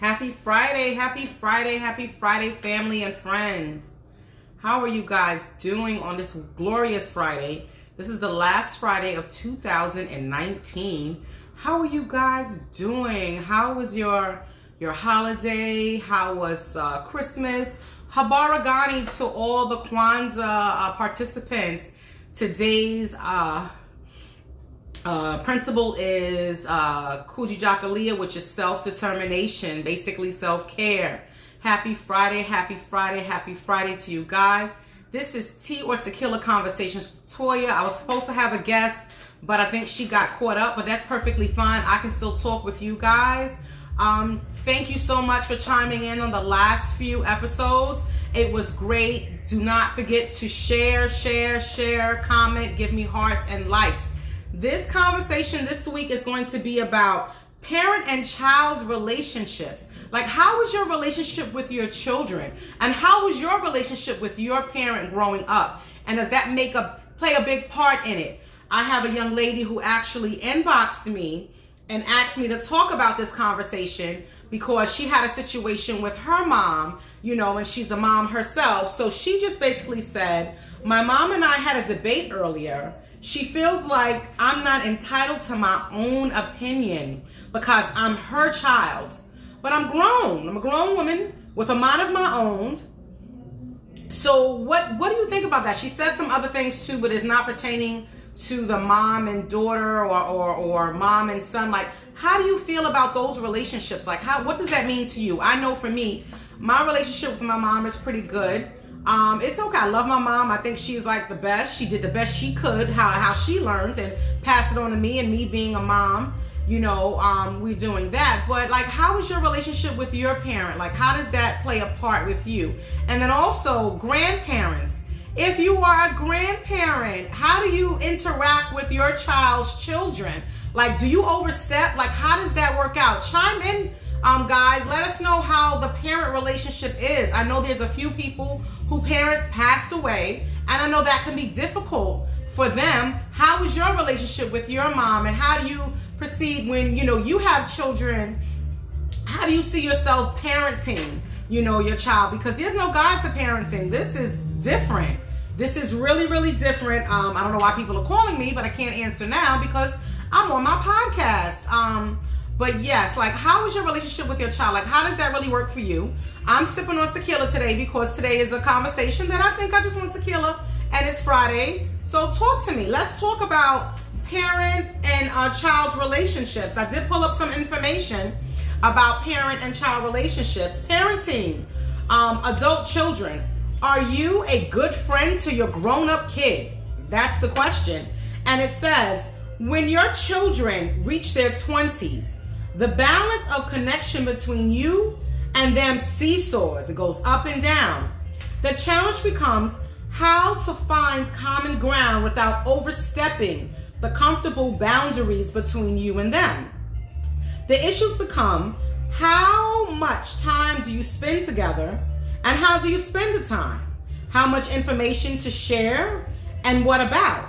Happy Friday, happy Friday, happy Friday, family and friends. How are you guys doing on this glorious Friday? This is the last Friday of 2019. How are you guys doing? How was your holiday? How was Christmas? Habaragani to all the Kwanzaa participants. Today's principle is Kujijakalia, which is self-determination, basically self-care. Happy Friday, happy Friday, happy Friday to you guys. This is Tea or Tequila Conversations with Toya. I was supposed to have a guest, but I think she got caught up, but that's perfectly fine. I can still talk with you guys. Thank you so much for chiming in on the last few episodes. It was great. Do not forget to share, comment, give me hearts and likes. This conversation this week is going to be about parent and child relationships. Like, how was your relationship with your children? And how was your relationship with your parent growing up? And does that play a big part in it? I have a young lady who actually inboxed me and asked me to talk about this conversation because she had a situation with her mom, and she's a mom herself. So she just basically said, my mom and I had a debate earlier. She feels like I'm not entitled to my own opinion because I'm her child. But I'm grown. I'm a grown woman with a mind of my own. So what do you think about that? She says some other things too, but it's not pertaining to the mom and daughter or mom and son. Like, how do you feel about those relationships? Like, what does that mean to you? I know for me, my relationship with my mom is pretty good. It's okay. I love my mom. I think she's like the best. She did the best she could, how she learned, and passed it on to me. And me being a mom, we're doing that. But like, how is your relationship with your parent? Like, how does that play a part with you? And then also grandparents. If you are a grandparent, how do you interact with your child's children? Like, do you overstep? Like, how does that work out? Chime in. Guys, let us know how the parent relationship is. I know there's a few people who parents passed away, and I know that can be difficult for them. How is your relationship with your mom, and how do you proceed when, you have children? How do you see yourself parenting, your child? Because there's no guide to parenting. This is different. This is really, really different. I don't know why people are calling me, but I can't answer now because I'm on my podcast. But yes, like, how is your relationship with your child? Like, how does that really work for you? I'm sipping on tequila today because today is a conversation that I think I just want tequila, and it's Friday. So talk to me. Let's talk about parent and child relationships. I did pull up some information about parent and child relationships. Parenting, adult children. Are you a good friend to your grown-up kid? That's the question. And it says, when your children reach their 20s, the balance of connection between you and them seesaws. It goes up and down. The challenge becomes how to find common ground without overstepping the comfortable boundaries between you and them. The issues become, how much time do you spend together, and how do you spend the time? How much information to share, and what about?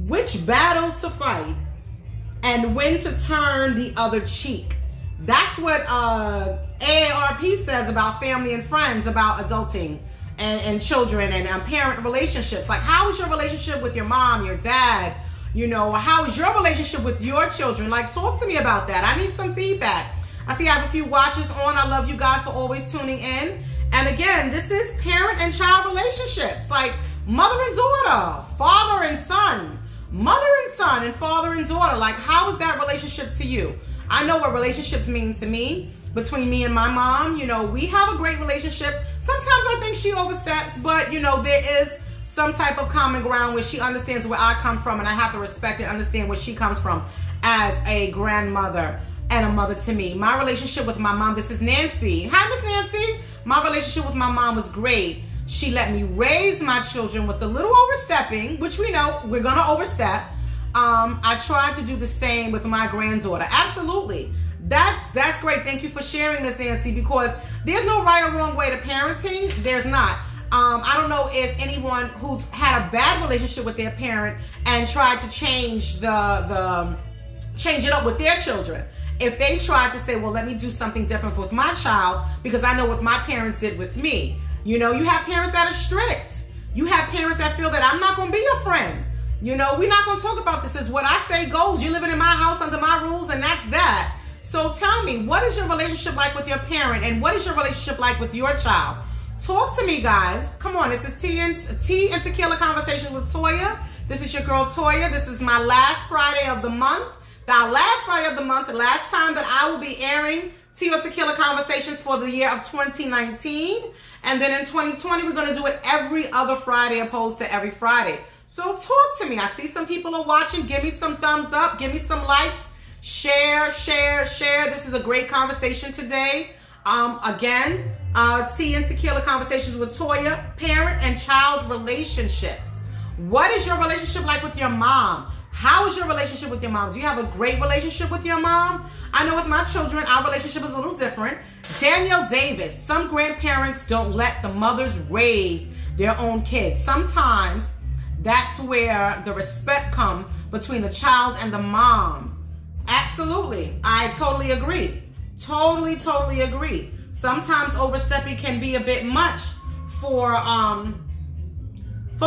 Which battles to fight, and when to turn the other cheek. That's what AARP says about family and friends, about adulting and children and parent relationships. Like, how is your relationship with your mom, your dad? How is your relationship with your children? Like, talk to me about that. I need some feedback. I see I have a few watchers on. I love you guys for always tuning in. And again, this is parent and child relationships, like mother and daughter, father and son, mother and son, and father and daughter. Like, how is that relationship to you? I know what relationships mean to me. Between me and my mom, we have a great relationship. Sometimes I think she oversteps, but there is some type of common ground where she understands where I come from, and I have to respect and understand where she comes from as a grandmother and a mother to me. My relationship with my mom, this is Nancy. Hi, Miss Nancy. My relationship with my mom was great. She let me raise my children with a little overstepping, which we know we're gonna overstep. I tried to do the same with my granddaughter. Absolutely. That's great. Thank you for sharing this, Nancy, because there's no right or wrong way to parenting. There's not. I don't know if anyone who's had a bad relationship with their parent and tried to change it up with their children. if they try to say, well, let me do something different with my child because I know what my parents did with me. You know, you have parents that are strict. You have parents that feel that I'm not going to be your friend. You know, we're not going to talk about this. Is what I say goes. You're living in my house under my rules, and that's that. So tell me, what is your relationship like with your parent, and what is your relationship like with your child? Talk to me, guys. Come on, this is Tea and Tequila Conversations with Toya. This is your girl, Toya. This is my last Friday of the month. The last Friday of the month, the last time that I will be airing Tea or Tequila Conversations for the year of 2019. And then in 2020, we're going to do it every other Friday opposed to every Friday. So talk to me. I see some people are watching. Give me some thumbs up. Give me some likes. Share, share, share. This is a great conversation today. Again, Tea and Tequila Conversations with Toya. Parent and child relationships. What is your relationship like with your mom? How is your relationship with your mom? Do you have a great relationship with your mom? I know with my children, our relationship is a little different. Danielle Davis, some grandparents don't let the mothers raise their own kids. Sometimes that's where the respect comes between the child and the mom. Absolutely. I totally agree. Totally agree. Sometimes overstepping can be a bit much for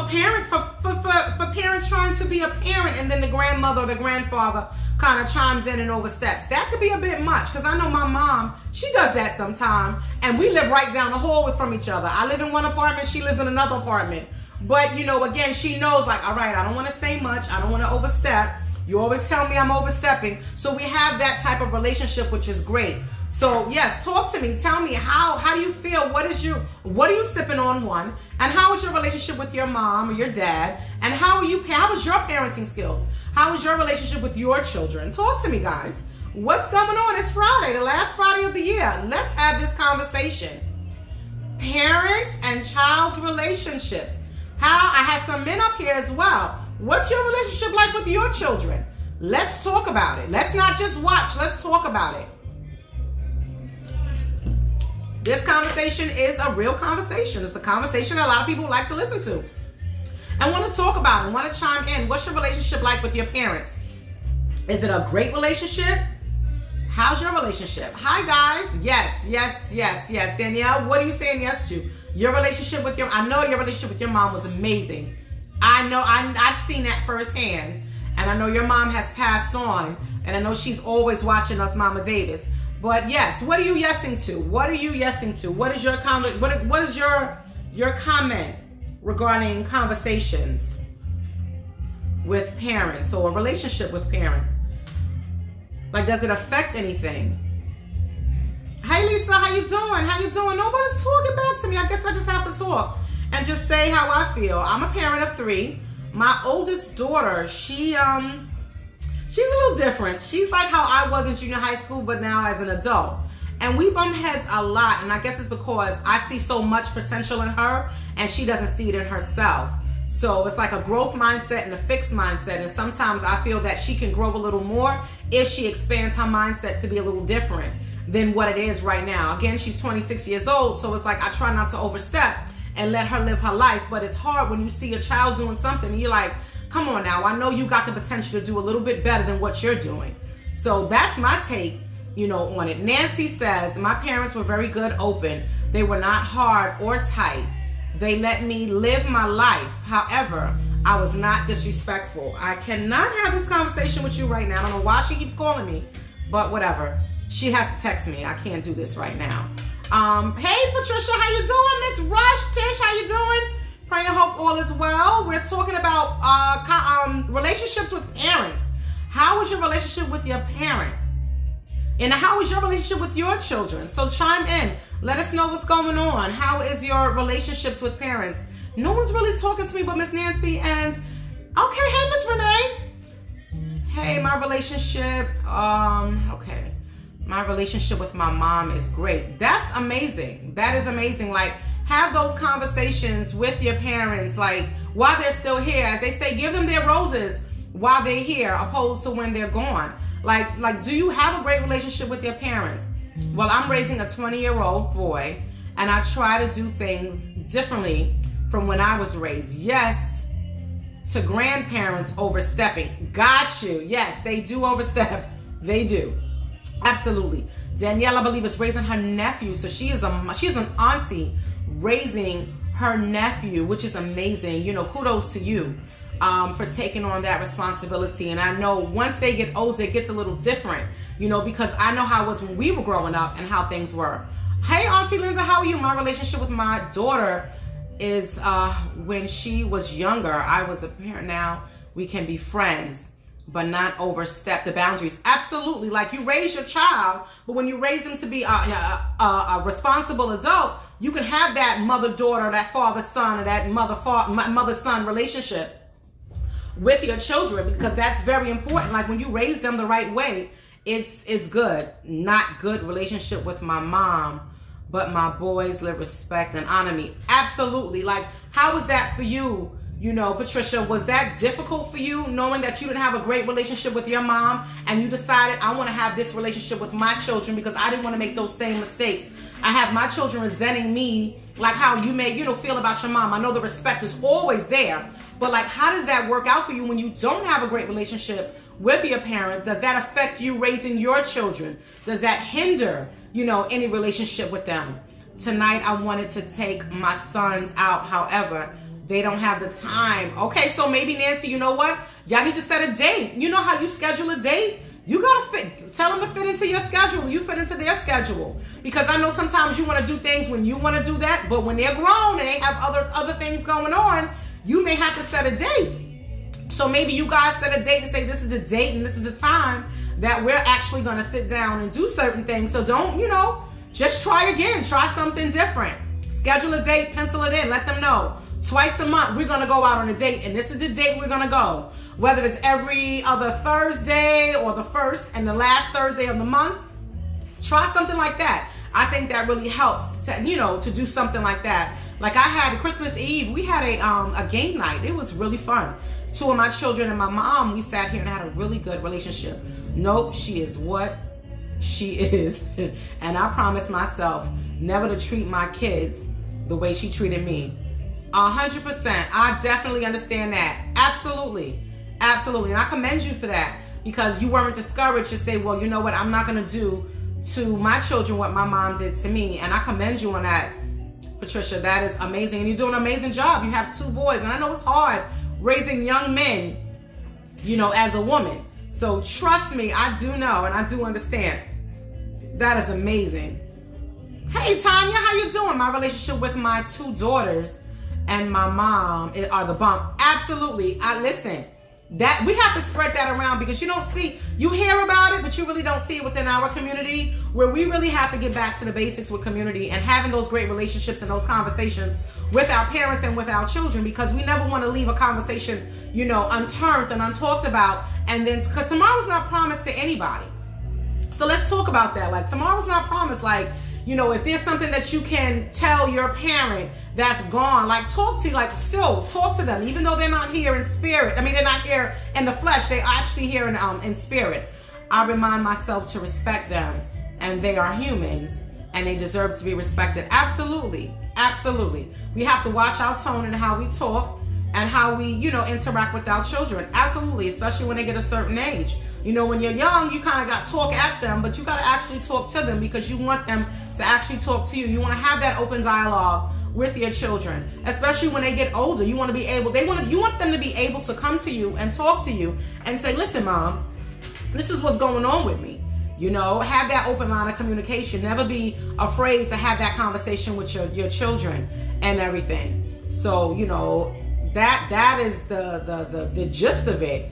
parents, for parents trying to be a parent, and then the grandmother or the grandfather kind of chimes in and oversteps. That could be a bit much, because I know my mom, she does that sometime, and we live right down the hall from each other. I live in one apartment, she lives in another apartment. But, you know, again, she knows, like, all right, I don't want to say much, I don't want to overstep. You always tell me I'm overstepping. So we have that type of relationship, which is great. So yes, talk to me. Tell me, how do you feel? What are you sipping on, one? And how is your relationship with your mom or your dad? And how is your parenting skills? How is your relationship with your children? Talk to me, guys. What's going on? It's Friday, the last Friday of the year. Let's have this conversation. Parents and child relationships. I have some men up here as well. What's your relationship like with your children? Let's talk about it. Let's not just watch. Let's talk about it. This conversation is a real conversation. It's a conversation that a lot of people like to listen to and want to talk about and want to chime in. What's your relationship like with your parents? Is it a great relationship? How's your relationship? Hi, guys. Yes. Danielle, what are you saying yes to? Your relationship with I know your relationship with your mom was amazing. I know, I've seen that firsthand. And I know your mom has passed on. And I know she's always watching us, Mama Davis. But yes, what are you yesing to? What are you yesing to? What is your comment? What is your comment regarding conversations with parents or a relationship with parents? Like, does it affect anything? Hey, Lisa, how you doing? How you doing? Nobody's talking back to me. I guess I just have to talk and just say how I feel. I'm a parent of 3. My oldest daughter, she's a little different. She's like how I was in junior high school, but now as an adult. And we bump heads a lot, and I guess it's because I see so much potential in her, and she doesn't see it in herself. So it's like a growth mindset and a fixed mindset, and sometimes I feel that she can grow a little more if she expands her mindset to be a little different than what it is right now. Again, she's 26 years old, so it's like I try not to overstep and let her live her life, but it's hard when you see a child doing something and you're like, come on now, I know you got the potential to do a little bit better than what you're doing. So that's my take, on it. Nancy says, my parents were very good, open. They were not hard or tight. They let me live my life. However, I was not disrespectful. I cannot have this conversation with you right now. I don't know why she keeps calling me, but whatever. She has to text me. I can't do this right now. Hey, Patricia, how you doing? Miss Rush, Tish, how you doing? Praying hope all is well. We're talking about relationships with parents. How is your relationship with your parent? And how is your relationship with your children? So chime in. Let us know what's going on. How is your relationships with parents? No one's really talking to me but Miss Nancy and, okay, hey, Miss Renee. Hey, my relationship, okay. My relationship with my mom is great. That's amazing. That is amazing. Like, have those conversations with your parents, like, while they're still here. As they say, give them their roses while they're here, opposed to when they're gone. Like, do you have a great relationship with your parents? Well, I'm raising a 20-year-old boy, and I try to do things differently from when I was raised. Yes, to grandparents overstepping. Got you. Yes, they do overstep. They do. Absolutely. Danielle, I believe, is raising her nephew. So she is an auntie raising her nephew, which is amazing. Kudos to you for taking on that responsibility. And I know once they get older, it gets a little different, because I know how it was when we were growing up and how things were. Hey, Auntie Linda, how are you? My relationship with my daughter is when she was younger. I was a parent. Now we can be friends, but not overstep the boundaries. Absolutely. Like, you raise your child, but when you raise them to be a responsible adult, you can have that mother-daughter, that father-son, or that mother-son relationship with your children, because that's very important. Like, when you raise them the right way, it's good. Not good relationship with my mom, but my boys live, respect, and honor me. Absolutely. Like, how was that for you? Patricia, was that difficult for you, knowing that you didn't have a great relationship with your mom and you decided, I want to have this relationship with my children because I didn't want to make those same mistakes? I have my children resenting me, like how you may, feel about your mom. I know the respect is always there, but like, how does that work out for you when you don't have a great relationship with your parents? Does that affect you raising your children? Does that hinder, any relationship with them? Tonight, I wanted to take my sons out. However, they don't have the time. Okay, so maybe, Nancy, you know what? Y'all need to set a date. You know how you schedule a date? You gotta tell them to fit into your schedule. You fit into their schedule. Because I know sometimes you want to do things when you want to do that, but when they're grown and they have other things going on, you may have to set a date. So maybe you guys set a date and say, this is the date and this is the time that we're actually going to sit down and do certain things. So don't, just try again. Try something different. Schedule a date, pencil it in, let them know. Twice a month, we're going to go out on a date, and this is the date we're going to go. Whether it's every other Thursday or the first and the last Thursday of the month, try something like that. I think that really helps, to do something like that. Like, I had Christmas Eve, we had a game night. It was really fun. Two of my children and my mom, we sat here and had a really good relationship. Nope, she is what she is. And I promised myself never to treat my kids the way she treated me. 100%. I definitely understand that. Absolutely. Absolutely. And I commend you for that, because you weren't discouraged to say, well, you know what? I'm not going to do to my children what my mom did to me. And I commend you on that, Patricia. That is amazing. And you're doing an amazing job. You have two boys. And I know it's hard raising young men, as a woman. So trust me, I do know and I do understand. That is amazing. Hey, Tanya, how you doing? My relationship with my two daughters and my mom are the bump. Absolutely. Listen, that we have to spread that around, because you hear about it, but you really don't see it within our community, where we really have to get back to the basics with community and having those great relationships and those conversations with our parents and with our children, because we never want to leave a conversation, unturned and untalked about. And then, because tomorrow's not promised to anybody. So let's talk about that. Like, tomorrow's not promised. Like, if there's something that you can tell your parent that's gone, like, still talk to them, even though they're not here in spirit. I mean, they're not here in the flesh. They're actually here in spirit. I remind myself to respect them, and they are humans, and they deserve to be respected. Absolutely. Absolutely. We have to watch our tone and how we talk and how we, interact with our children. Absolutely. Especially when they get a certain age. When you're young, you kind of got to talk at them, but you got to actually talk to them, because you want them to actually talk to you. You want to have that open dialogue with your children, especially when they get older. You want to be able, you want them to be able to come to you and talk to you and say, listen, Mom, this is what's going on with me. Have that open line of communication. Never be afraid to have that conversation with your children and everything. So, that is the gist of it.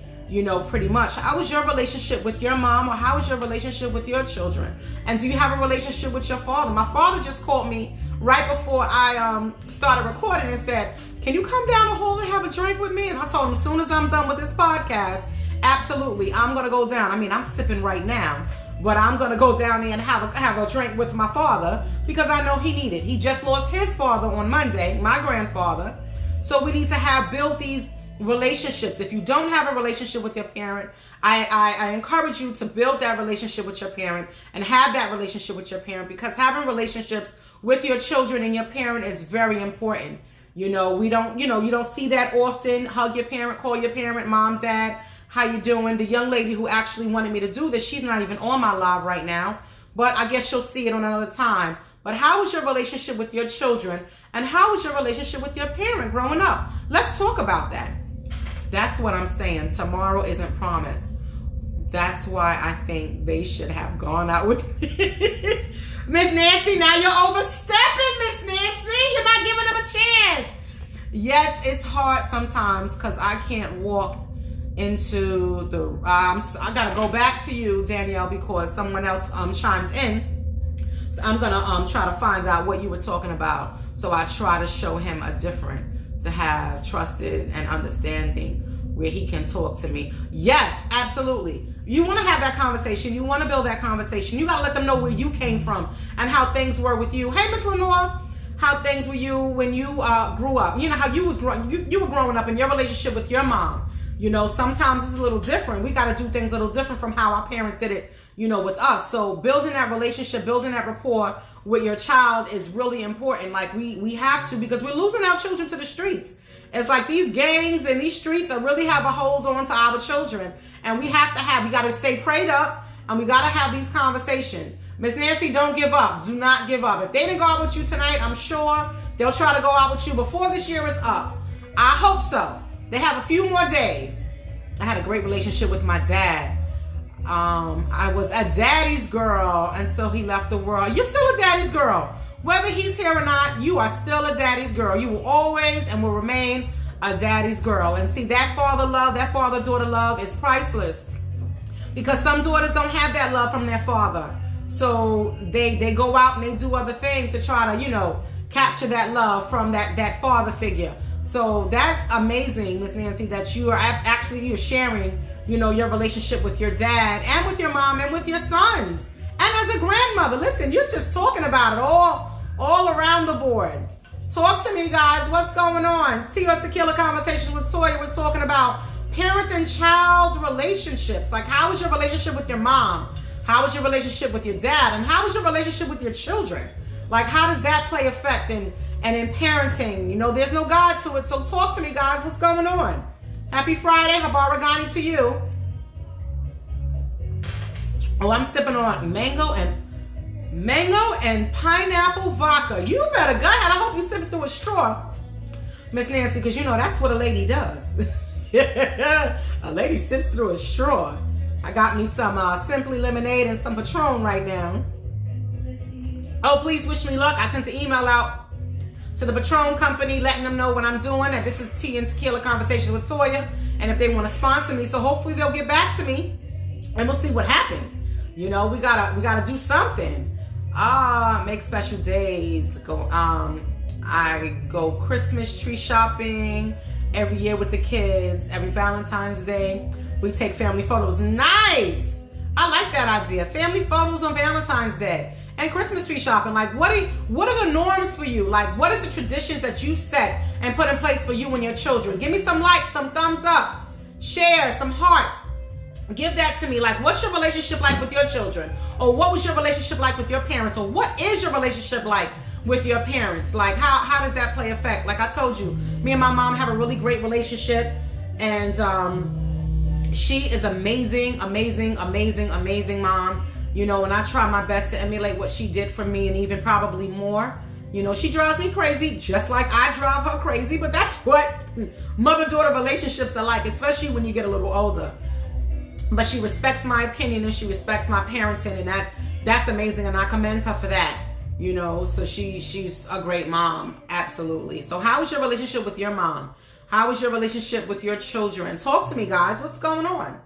Pretty much. How was your relationship with your mom, or how was your relationship with your children? And do you have a relationship with your father? My father just called me right before I started recording and said, can you come down the hall and have a drink with me? And I told him, as soon as I'm done with this podcast, absolutely, I'm going to go down. I mean, I'm sipping right now, but I'm going to go down there and have a drink with my father, because I know he needed. He just lost his father on Monday, my grandfather. So we need to build these relationships. If you don't have a relationship with your parent, I encourage you to build that relationship with your parent and have that relationship with your parent, because having relationships with your children and your parent is very important. You don't see that often. Hug your parent, call your parent, mom, dad. How you doing? The young lady who actually wanted me to do this, she's not even on my live right now, but I guess she'll see it on another time. But how was your relationship with your children? And how was your relationship with your parent growing up? Let's talk about that. That's what I'm saying. Tomorrow isn't promised. That's why I think they should have gone out with me. Miss Nancy, now you're overstepping, Miss Nancy. You're not giving them a chance. Yes, it's hard sometimes because I can't walk into the... I got to go back to you, Danielle, because someone else chimed in. So I'm going to try to find out what you were talking about. So I try to show him to have trusted and understanding where he can talk to me. Yes, absolutely. You want to have that conversation. You want to build that conversation. You got to let them know where you came from and how things were with you. Hey, Miss Lenore, how things were you when you grew up. You know how you was growing. You were growing up in your relationship with your mom. You know, sometimes it's a little different. We got to do things a little different from how our parents did it, you know, with us. So building that relationship, building that rapport with your child is really important. Like we have to, because we're losing our children to the streets. It's like these gangs and these streets are really have a hold on to our children. And we got to stay prayed up, and we got to have these conversations. Miss Nancy, don't give up. Do not give up. If they didn't go out with you tonight, I'm sure they'll try to go out with you before this year is up. I hope so. They have a few more days. I had a great relationship with my dad. I was a daddy's girl until he left the world. You're still a daddy's girl. Whether he's here or not, you are still a daddy's girl. You will always and will remain a daddy's girl. And see, that father love, that father-daughter love is priceless. Because some daughters don't have that love from their father. So they go out and they do other things to try to, you know, capture that love from that father figure. So that's amazing, Miss Nancy, that you are you're sharing, you know, your relationship with your dad and with your mom and with your sons. And as a grandmother, listen, you're just talking about it all around the board. Talk to me, guys. What's going on? Tequila Conversations with Toya. We're talking about parent and child relationships. Like, how is your relationship with your mom? How is your relationship with your dad? And how is your relationship with your children? Like, how does that play effect in parenting? You know, there's no God to it. So talk to me, guys. What's going on? Happy Friday. Habaragani to you. Oh, I'm sipping on mango and pineapple vodka. You better go ahead. I hope you sip it through a straw, Miss Nancy, because you know that's what a lady does. A lady sips through a straw. I got me some Simply Lemonade and some Patron right now. Oh, please wish me luck. I sent an email out to the Patron company letting them know what I'm doing, and this is Tea and Tequila Conversations with Toya, and if they want to sponsor me. So hopefully they'll get back to me, and we'll see what happens. You know, we gotta do something. Make special days. I go Christmas tree shopping every year with the kids. Every Valentine's Day, we take family photos. Nice. I like that idea. Family photos on Valentine's Day and Christmas tree shopping. Like, what are the norms for you? Like, what is the traditions that you set and put in place for you and your children? Give me some likes, some thumbs up, share, some hearts. Give that to me. Like, what's your relationship like with your children? Or what was your relationship like with your parents? Or what is your relationship like with your parents? Like, how does that play effect? Like I told you, me and my mom have a really great relationship. And she is amazing, amazing, amazing, amazing mom. You know, and I try my best to emulate what she did for me and even probably more. You know, she drives me crazy just like I drive her crazy. But that's what mother-daughter relationships are like, especially when you get a little older. But she respects my opinion and she respects my parenting, and that's amazing, and I commend her for that. You know, so she's a great mom, absolutely. So how is your relationship with your mom? How is your relationship with your children? Talk to me, guys. What's going on?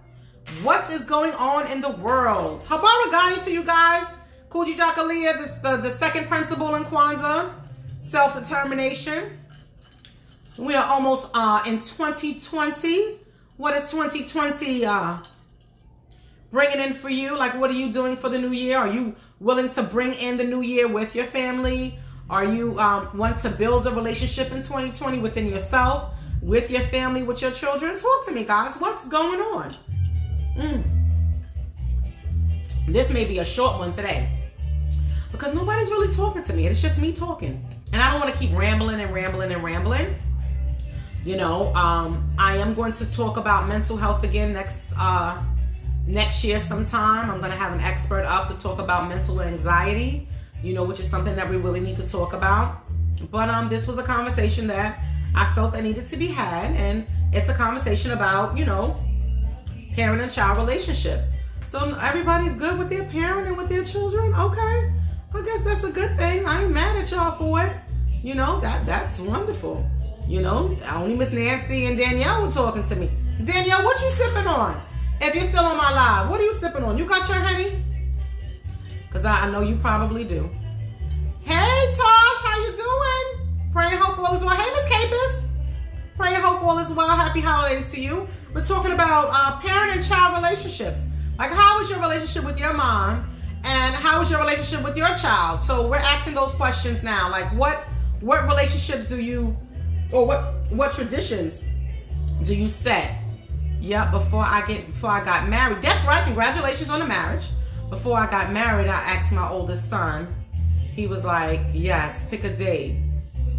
What is going on in the world? Habaragani to you guys. Kuji Dakalia, the second principle in Kwanzaa, self-determination. We are almost in 2020. What is 2020 bringing in for you? Like, what are you doing for the new year? Are you willing to bring in the new year with your family? Are you want to build a relationship in 2020 within yourself, with your family, with your children? Talk to me, guys. What's going on? This may be a short one today because nobody's really talking to me. It's just me talking. And I don't want to keep rambling and rambling and rambling. I am going to talk about mental health again next year sometime. I'm going to have an expert up to talk about mental anxiety, which is something that we really need to talk about. But this was a conversation that I felt that needed to be had, and it's a conversation about, parent and child relationships. So everybody's good with their parent and with their children. Okay, I guess that's a good thing. I ain't mad at y'all for it. That's wonderful. Only Miss Nancy and Danielle were talking to me. Danielle, what you sipping on? If you're still on my live, what are you sipping on? You got your honey? Because I know you probably do. Hey, Tosh, how you doing? Pray and hope all is well. Hey, Miss Capus. Pray and hope all is well. Happy holidays to you. We're talking about parent and child relationships. Like, how is your relationship with your mom? And how is your relationship with your child? So we're asking those questions now. Like, what relationships do you, or what traditions do you set? Yeah, before I got married. That's right. Congratulations on the marriage. Before I got married, I asked my oldest son. He was like, yes, pick a date.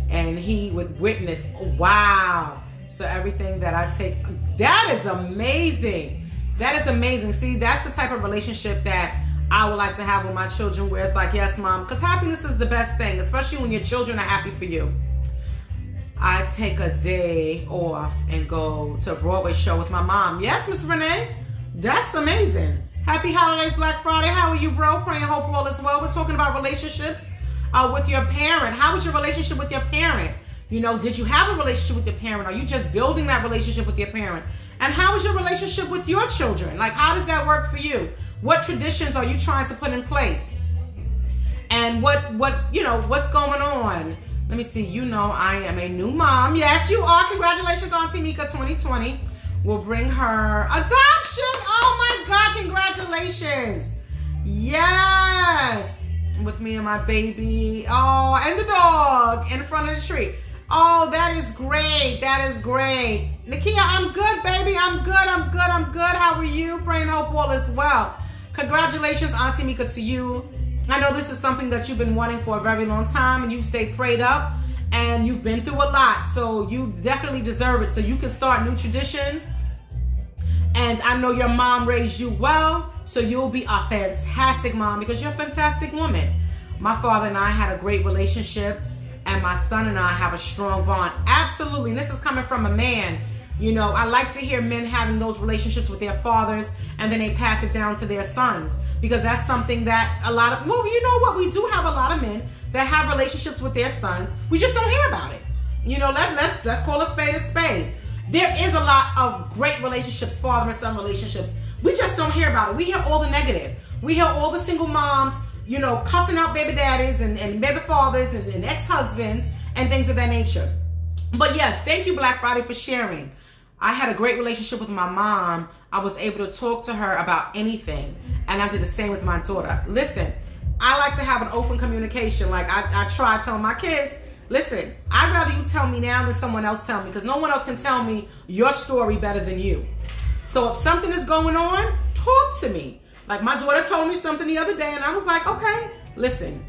And he would witness, wow. So everything that I take, that is amazing. That is amazing. See, that's the type of relationship that I would like to have with my children, where it's like, yes, mom, because happiness is the best thing, especially when your children are happy for you. I take a day off and go to a Broadway show with my mom. Yes, Miss Renee, that's amazing. Happy holidays, Black Friday. How are you, bro? Praying hope all is well. We're talking about relationships with your parent. How is your relationship with your parent? Did you have a relationship with your parent? Are you just building that relationship with your parent? And how is your relationship with your children? Like, how does that work for you? What traditions are you trying to put in place? And what's going on? Let me see. I am a new mom. Yes, you are. Congratulations, Auntie Mika 2020. We'll bring her adoption. Oh my God, congratulations. Yes. With me and my baby. Oh, and the dog in front of the tree. Oh, that is great. That is great. Nakia, I'm good, baby. I'm good. How are you? Praying hope all is well. Congratulations, Auntie Mika, to you. I know this is something that you've been wanting for a very long time, and you've stayed prayed up, and you've been through a lot. So you definitely deserve it. So you can start new traditions. And I know your mom raised you well, so you'll be a fantastic mom because you're a fantastic woman. My father and I had a great relationship, and my son and I have a strong bond. Absolutely. And this is coming from a man. I like to hear men having those relationships with their fathers, and then they pass it down to their sons, because that's something that we do have a lot of men that have relationships with their sons. We just don't hear about it. Let's call a spade a spade. There is a lot of great relationships, father and son relationships. We just don't hear about it. We hear all the negative. We hear all the single moms, cussing out baby daddies and baby fathers and ex-husbands and things of that nature. But yes, thank you, Black Friday, for sharing. I had a great relationship with my mom. I was able to talk to her about anything. And I did the same with my daughter. Listen, I like to have an open communication. Like I try telling my kids, listen, I'd rather you tell me now than someone else tell me, because no one else can tell me your story better than you. So if something is going on, talk to me. Like my daughter told me something the other day, and I was like, okay, listen,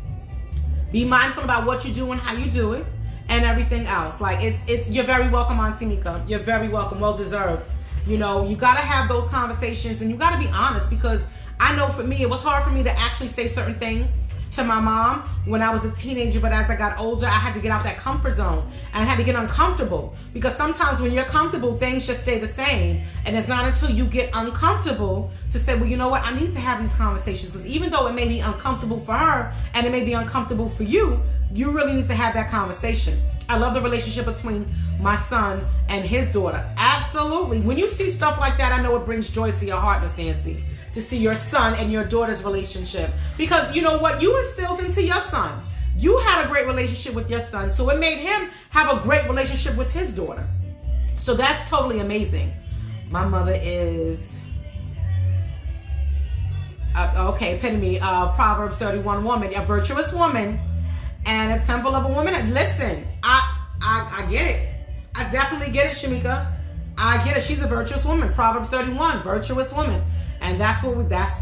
be mindful about what you do and how you do it and everything else. Like you're very welcome, Auntie Mika. You're very welcome, well deserved. You got to have those conversations, and you got to be honest, because I know for me, it was hard for me to actually say certain things to my mom when I was a teenager, but as I got older, I had to get out that comfort zone, and I had to get uncomfortable, because sometimes when you're comfortable, things just stay the same, and it's not until you get uncomfortable to say, well, you know what, I need to have these conversations, because even though it may be uncomfortable for her and it may be uncomfortable for you, you really need to have that conversation. I love the relationship between my son and his daughter. Absolutely. When you see stuff like that, I know it brings joy to your heart, Miss Nancy, to see your son and your daughter's relationship. Because you know what? You instilled into your son. You had a great relationship with your son, so it made him have a great relationship with his daughter. So that's totally amazing. My mother is, epitome of Proverbs 31 woman, a virtuous woman, and a temple of a woman. Listen, I get it. I definitely get it, Shamika. I get it. She's a virtuous woman. Proverbs 31, virtuous woman. And that's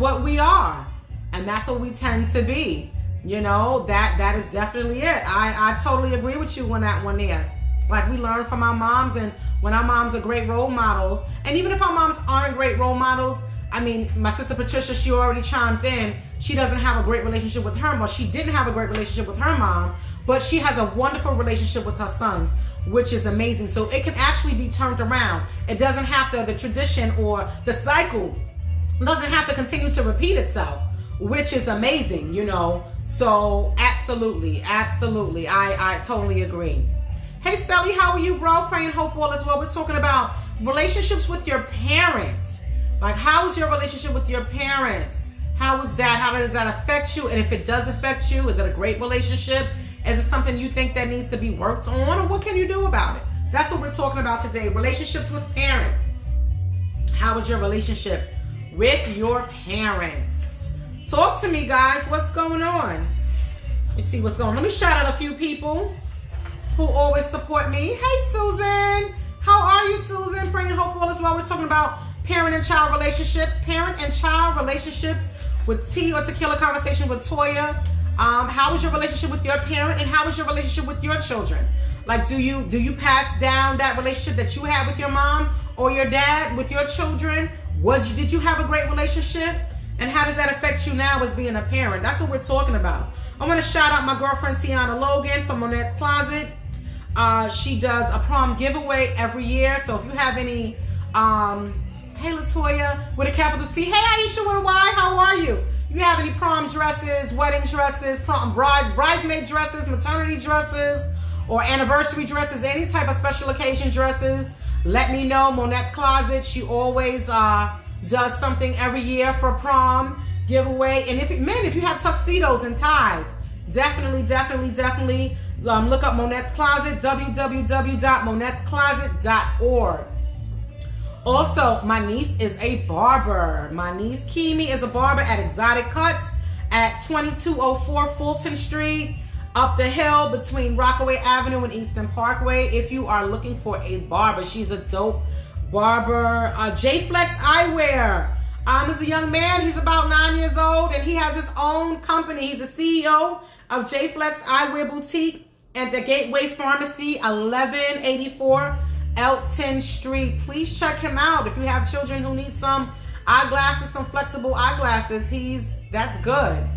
what we are. And that's what we tend to be. That is definitely it. I totally agree with you on that one there. Like, we learn from our moms, and when our moms are great role models, and even if our moms aren't great role models, I mean, my sister Patricia, she already chimed in. She doesn't have a great relationship with her mom. She didn't have a great relationship with her mom, but she has a wonderful relationship with her sons, which is amazing. So it can actually be turned around. It doesn't have to, the tradition or the cycle doesn't have to continue to repeat itself, which is amazing, you know. So absolutely, absolutely. I totally agree. Hey, Sally, how are you, bro? Praying hope all is well. We're talking about relationships with your parents. Like, how is your relationship with your parents? How is that? How does that affect you? And if it does affect you, is it a great relationship? Is it something you think that needs to be worked on? Or what can you do about it? That's what we're talking about today. Relationships with parents. How is your relationship with your parents? Talk to me, guys. What's going on? Let's see what's going on. Let me shout out a few people who always support me. Hey, Susan. How are you, Susan? Praying hope all is well. We're talking about parent and child relationships. Parent and child relationships with Tea or Tequila Conversation with Toya. How is your relationship with your parent, and how is your relationship with your children? Like, do you pass down that relationship that you had with your mom or your dad with your children? Did you have a great relationship? And how does that affect you now as being a parent? That's what we're talking about. I want to shout out my girlfriend Tiana Logan from Monette's Closet. She does a prom giveaway every year. So if you have any, hey Latoya with a capital T. Hey Aisha with a Y, how are you? You have any prom dresses, wedding dresses, bridesmaid dresses, maternity dresses, or anniversary dresses, any type of special occasion dresses, let me know. Monette's Closet, she always does something every year for prom giveaway. And if you have tuxedos and ties, definitely look up Monette's Closet, www.monettescloset.org. Also, my niece is a barber. My niece Kimi is a barber at Exotic Cuts at 2204 Fulton Street, up the hill between Rockaway Avenue and Eastern Parkway. If you are looking for a barber, she's a dope barber. J-Flex Eyewear is a young man. He's about 9 years old, and he has his own company. He's the CEO of J-Flex Eyewear Boutique at the Gateway Pharmacy, 1184 Elton Street. Please check him out. If you have children who need some eyeglasses, some flexible eyeglasses, that's good.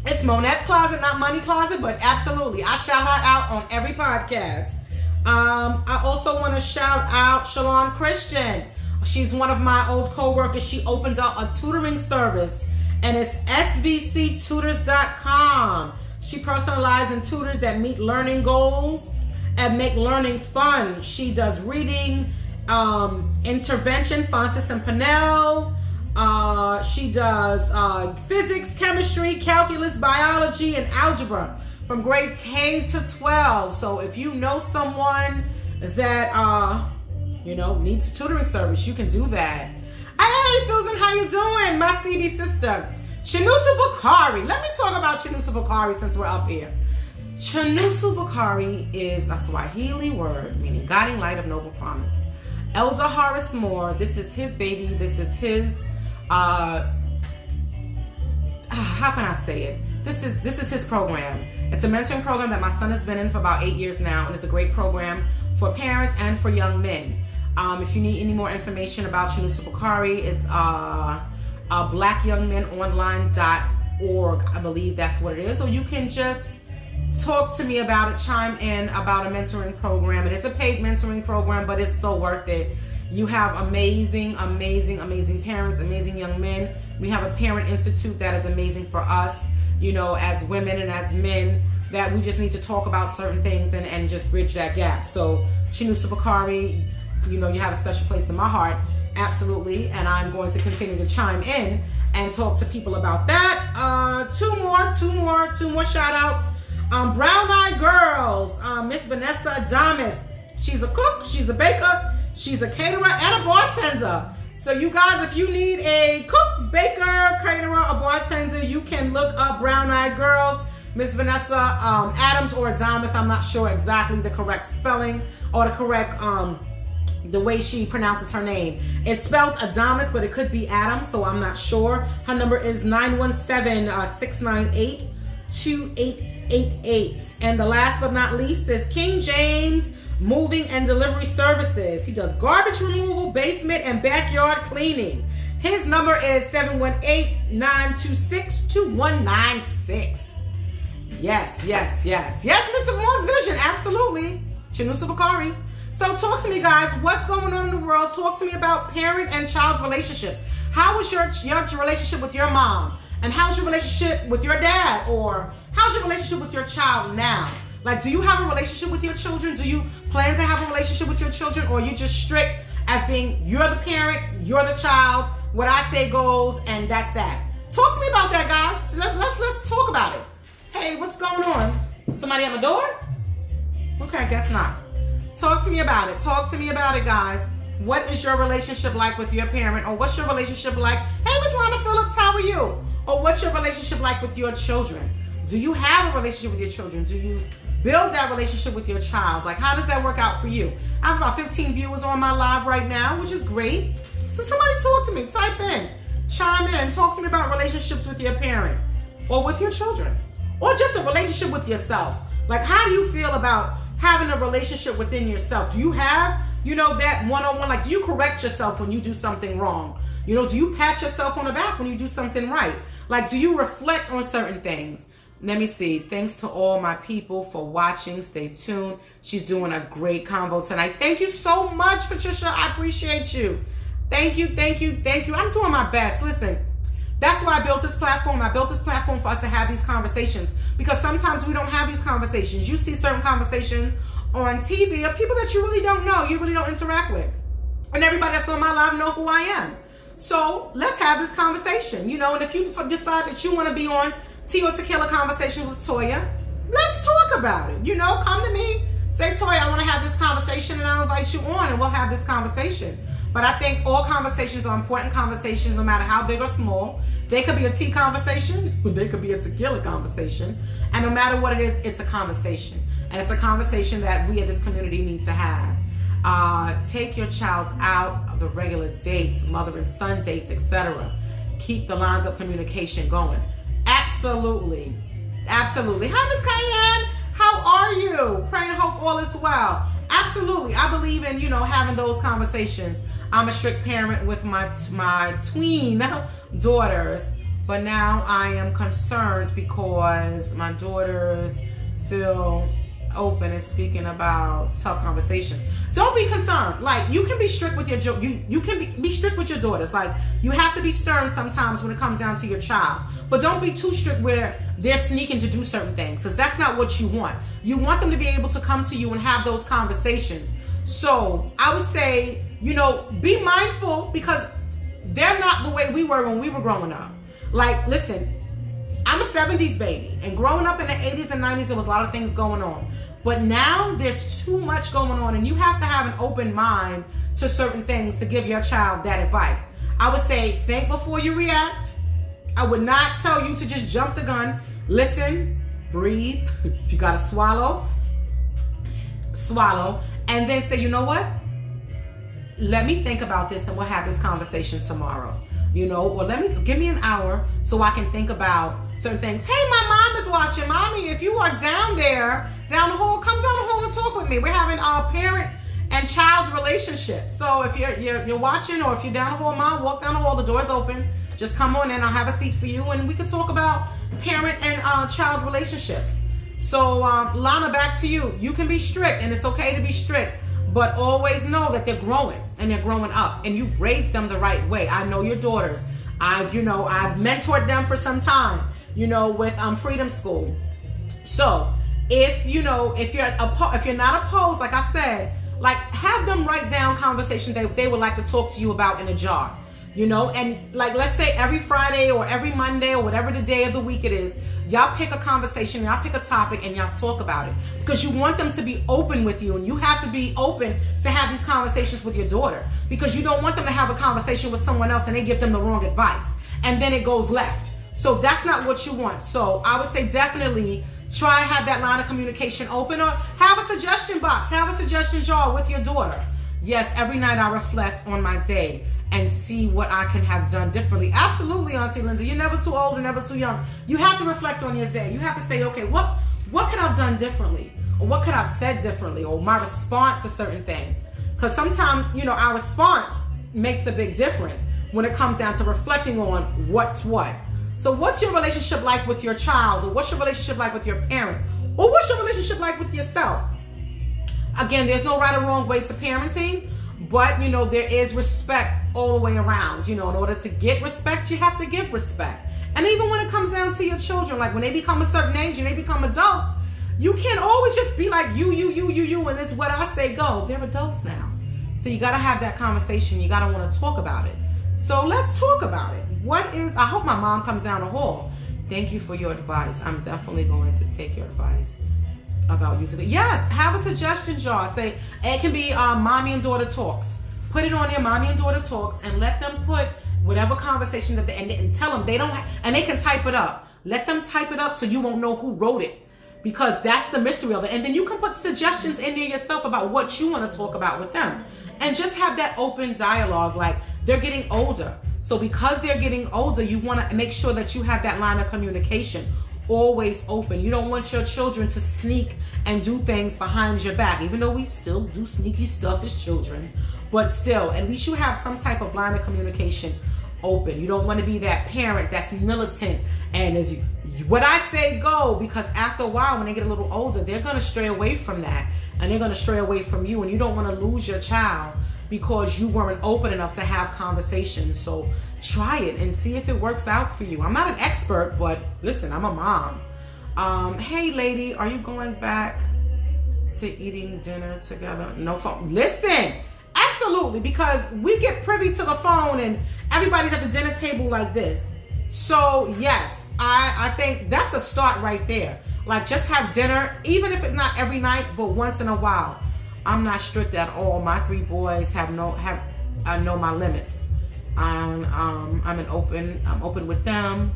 It's Monette's Closet, not Money Closet, but absolutely, I shout her out on every podcast. I also want to shout out Shalon Christian. She's one of my old co-workers. She opened up a tutoring service, and it's svctutors.com. She personalizes and tutors that meet learning goals and make learning fun. She does reading, intervention, Fontes and Pinnell. She does physics, chemistry, calculus, biology, and algebra from grades K to 12. So if you know someone that needs a tutoring service, you can do that. Hey Susan, how you doing? My CB sister, Chinusu Bakari. Let me talk about Chinusu Bakari since we're up here. Chinusu Bakari is a Swahili word meaning guiding light of noble promise. Elder Horace Moore, this is his baby. This is his, how can I say it? This is his program. It's a mentoring program that my son has been in for about 8 years now, and it's a great program for parents and for young men. If you need any more information about Chinusu Bakari, it's blackyoungmenonline.org. I believe that's what it is. Or you can just talk to me about it, chime in about a mentoring program. It is a paid mentoring program, but it's so worth it. You have amazing parents, amazing young men. We have a parent institute that is amazing for us, as women and as men, that we just need to talk about certain things and just bridge that gap. So Chinusu Bakari, you have a special place in my heart, absolutely, and I'm going to continue to chime in and talk to people about that. Two more shout outs. Brown Eyed Girls, Miss Vanessa Adamas. She's a cook, she's a baker, she's a caterer, and a bartender. So you guys, if you need a cook, baker, caterer, or bartender, you can look up Brown Eyed Girls. Miss Vanessa Adams or Adamas, I'm not sure exactly the correct spelling or the correct the way she pronounces her name. It's spelled Adamas, but it could be Adams, so I'm not sure. Her number is 917-698 2888. And the last but not least is King James Moving and Delivery Services. He does garbage removal, basement, and backyard cleaning. His number is 718-926-2196. Yes, Mr. Moore's Vision, absolutely. Chinusa Bakari. So talk to me, guys. What's going on in the world? Talk to me about parent and child relationships. How was your relationship with your mom? And how's your relationship with your dad? Or how's your relationship with your child now? Like, do you have a relationship with your children? Do you plan to have a relationship with your children? Or are you just strict as being, you're the parent, you're the child, what I say goes, and that's that? Talk to me about that, guys. So let's talk about it. Hey, what's going on? Somebody at my door? Okay, I guess not. Talk to me about it. Talk to me about it, guys. What is your relationship like with your parent? Or what's your relationship like? Hey, Miss Lana Phillips, how are you? Or what's your relationship like with your children? Do you have a relationship with your children? Do you build that relationship with your child? Like, how does that work out for you? I have about 15 viewers on my live right now, which is great. So somebody talk to me. Type in. Chime in. Talk to me about relationships with your parent or with your children. Or just a relationship with yourself. Like, how do you feel about having a relationship within yourself? Do you have, that one-on-one? Like, do you correct yourself when you do something wrong? Do you pat yourself on the back when you do something right? Like, do you reflect on certain things? Let me see. Thanks to all my people for watching. Stay tuned. She's doing a great convo tonight. Thank you so much, Patricia. I appreciate you. Thank you. I'm doing my best. Listen, that's why I built this platform. I built this platform for us to have these conversations, because sometimes we don't have these conversations. You see certain conversations on TV of people that you really don't know, you really don't interact with. And everybody that's on my live know who I am. So let's have this conversation, and if you decide that you want to be on Tea or Tequila Conversations with Toya, let's talk about it. Come to me, say, Toya, I want to have this conversation, and I'll invite you on and we'll have this conversation. But I think all conversations are important conversations, no matter how big or small. They could be a tea conversation, they could be a tequila conversation. And no matter what it is, it's a conversation. And it's a conversation that we in this community need to have. Take your child out of the regular dates, mother and son dates, etc. Keep the lines of communication going. Absolutely. Hi, Miss Cayenne. How are you? Pray and hope all is well. Absolutely. I believe in, having those conversations. I'm a strict parent with my tween daughters, but now I am concerned because my daughters feel open and speaking about tough conversations. Don't be concerned. Like, you can be strict with you can be strict with your daughters. Like, you have to be stern sometimes when it comes down to your child, but don't be too strict where they're sneaking to do certain things, because that's not what you want. You want them to be able to come to you and have those conversations. So I would say, be mindful, because they're not the way we were when we were growing up. Like, listen, I'm a 70s baby, and growing up in the 80s and 90s, there was a lot of things going on. But now there's too much going on, and you have to have an open mind to certain things to give your child that advice. I would say, think before you react. I would not tell you to just jump the gun. Listen, breathe. If you gotta swallow, and then say, you know what? Let me think about this, and we'll have this conversation tomorrow. Or give me an hour so I can think about certain things. Hey, my mom is watching. Mommy, if you are down the hall, come down the hall and talk with me. We're having our parent and child relationship. So if you're watching, or if you're down the hall, mom, walk down the hall, the door's open. Just come on in, I'll have a seat for you, and we can talk about parent and child relationships. So Lana, back to you. You can be strict, and it's okay to be strict, but always know that they're growing, and they're growing up, and you've raised them the right way. I know your daughters. I've mentored them for some time, with Freedom School. So if you're not opposed, like I said, like, have them write down conversations they would like to talk to you about in a jar. And like, let's say every Friday or every Monday or whatever the day of the week it is, y'all pick a conversation, y'all pick a topic, and y'all talk about it, because you want them to be open with you, and you have to be open to have these conversations with your daughter, because you don't want them to have a conversation with someone else and they give them the wrong advice and then it goes left. So that's not what you want. So I would say definitely try to have that line of communication open, or have a suggestion box, have a suggestion jar with your daughter. Yes, every night I reflect on my day and see what I can have done differently. Absolutely, Auntie Lindsay. You're never too old and never too young. You have to reflect on your day. You have to say, okay, what could I have done differently? Or what could I have said differently? Or my response to certain things. Because sometimes, our response makes a big difference when it comes down to reflecting on what's what. So what's your relationship like with your child? Or what's your relationship like with your parent? Or what's your relationship like with yourself? Again, there's no right or wrong way to parenting, but there is respect all the way around. In order to get respect, you have to give respect. And even when it comes down to your children, like when they become a certain age and they become adults, you can't always just be like you, and it's what I say go. They're adults now. So you got to have that conversation. You got to want to talk about it. So let's talk about it. I hope my mom comes down the hall. Thank you for your advice. I'm definitely going to take your advice about using it. Yes, have a suggestion jar. Say it can be mommy and daughter talks. Put it on there, mommy and daughter talks, and let them put whatever conversation that they and tell them they don't and they can type it up. Let them type it up so you won't know who wrote it, because that's the mystery of it. And then you can put suggestions in there yourself about what you want to talk about with them, and just have that open dialogue. Like, they're getting older, so because they're getting older, you want to make sure that you have that line of communication always open. You don't want your children to sneak and do things behind your back, even though we still do sneaky stuff as children. But still, at least you have some type of line of communication open. You don't want to be that parent that's militant and is what I say go, because after a while, when they get a little older, they're going to stray away from that, and they're going to stray away from you, and you don't want to lose your child because you weren't open enough to have conversations. So try it and see if it works out for you. I'm not an expert, but listen, I'm a mom. Hey lady, are you going back to eating dinner together? No phone. Listen, absolutely, because we get privy to the phone and everybody's at the dinner table like this. So yes, I think that's a start right there. Like, just have dinner, even if it's not every night, but once in a while. I'm not strict at all. My 3 boys I know my limits. I'm open with them.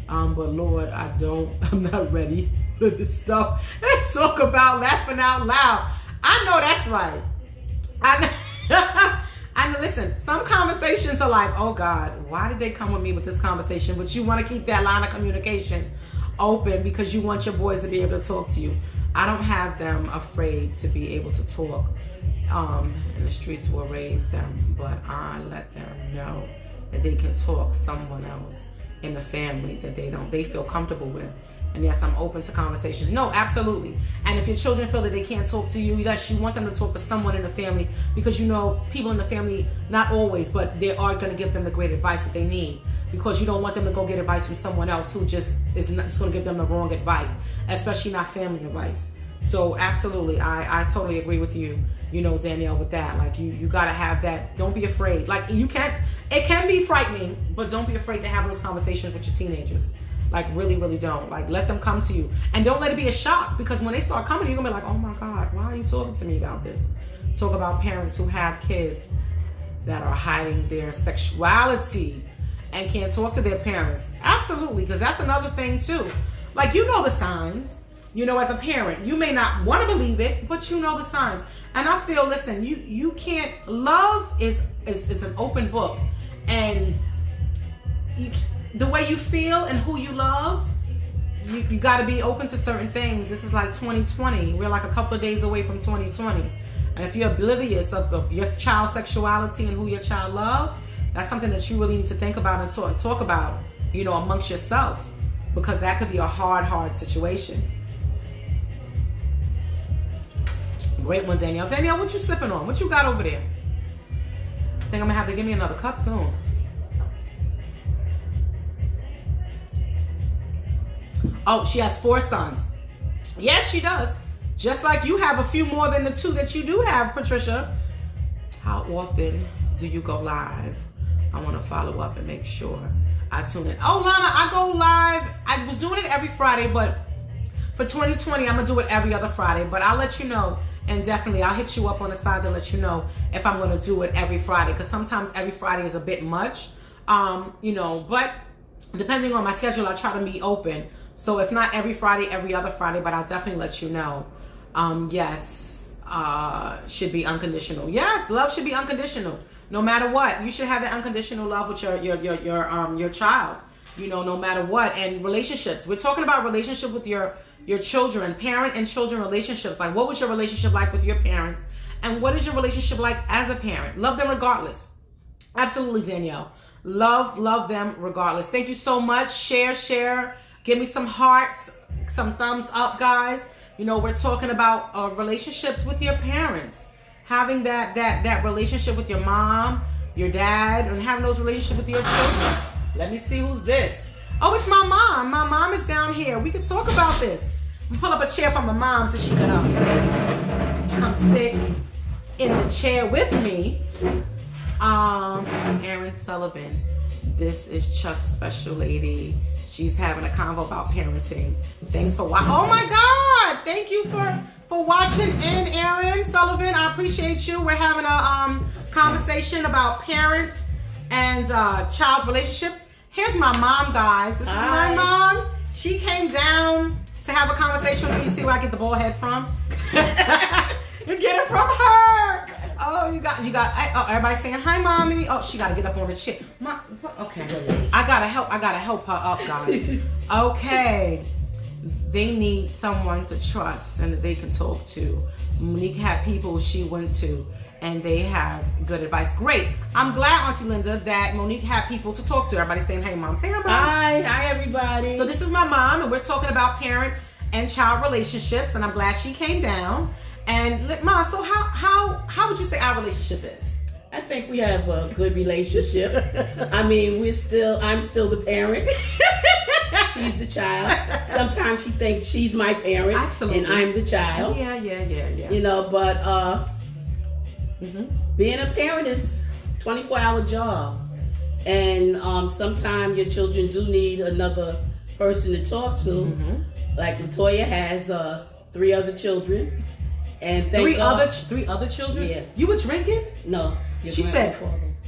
But Lord, I'm not ready for this stuff. Let's talk about laughing out loud. I know that's right. I know, listen, some conversations are like, oh God, why did they come with me with this conversation? But you want to keep that line of communication open because you want your boys to be able to talk to you. I don't have them afraid to be able to talk. And the streets will raise them, but I let them know that they can talk someone else in the family that they feel comfortable with. And yes, I'm open to conversations. No, absolutely. And if your children feel that they can't talk to you, yes, you want them to talk to someone in the family, because people in the family, not always, but they are going to give them the great advice that they need, because you don't want them to go get advice from someone else who just is not just going to give them the wrong advice, especially not family advice. So absolutely, I totally agree with you, Danielle, with that. Like, you got to have that. Don't be afraid. Like, it can be frightening, but don't be afraid to have those conversations with your teenagers. Like, really, really don't. Like, let them come to you. And don't let it be a shock, because when they start coming, you're going to be like, oh my God, why are you talking to me about this? Talk about parents who have kids that are hiding their sexuality and can't talk to their parents. Absolutely, because that's another thing too. Like, the signs. As a parent, you may not want to believe it, but you know the signs. And I feel, listen, you can't, love is an open book. And the way you feel and who you love, you got to be open to certain things. This is like 2020. We're like a couple of days away from 2020. And if you're oblivious of your child's sexuality and who your child loves, that's something that you really need to think about and talk about, amongst yourself, because that could be a hard situation. Great one, Danielle. Danielle, what you sipping on? What you got over there? I think I'm gonna have to give me another cup soon. Oh, she has 4 sons. Yes, she does. Just like you have a few more than the 2 that you do have, Patricia. How often do you go live? I want to follow up and make sure I tune in. Oh, Lana, I go live. I was doing it every Friday, but for 2020, I'm going to do it every other Friday. But I'll let you know. And definitely, I'll hit you up on the side to let you know if I'm going to do it every Friday. Because sometimes every Friday is a bit much. But depending on my schedule, I try to be open. So if not every Friday, every other Friday. But I'll definitely let you know. Yes. should be unconditional. Yes, love should be unconditional. No matter what, you should have that unconditional love with your child. You know, no matter what. And relationships. We're talking about relationship with your children, parent and children relationships. Like, what was your relationship like with your parents? And what is your relationship like as a parent? Love them regardless. Absolutely, Danielle. Love them regardless. Thank you so much. Share. Give me some hearts, some thumbs up, guys. You know, we're talking about relationships with your parents. Having that relationship with your mom, your dad, and having those relationships with your children. Let me see who's this. Oh, it's my mom. My mom is down here. We could talk about this. Pull up a chair for my mom so she can come sit in the chair with me. Erin Sullivan. This is Chuck's special lady. She's having a convo about parenting. Thanks for watching. Oh my God! Thank you for watching in, Erin Sullivan. I appreciate you. We're having a conversation about parent and child relationships. Here's my mom, guys. This is my mom. She came down to have a conversation with me. You see where I get the bald head from? You get it from her. Oh, you got. Oh, everybody's saying hi, mommy. Oh, she got to get up on the chair. Okay, I gotta help her up, guys. Okay, they need someone to trust and that they can talk to. Monique had people she went to, and they have good advice. Great. I'm glad, Auntie Linda, that Monique had people to talk to. Everybody's saying, hey, mom. Say hi, mom. Hi, everybody. So this is my mom, and we're talking about parent and child relationships, and I'm glad she came down. And Mom, so how would you say our relationship is? I think we have a good relationship. I mean, I'm still the parent. She's the child. Sometimes she thinks she's my parent. Absolutely. And I'm the child. Yeah. You know, but being a parent is a 24-hour job. And sometimes your children do need another person to talk to. Mm-hmm. Like Toya has 3 other children. And three other children? Yeah. You were drinking? No. She said,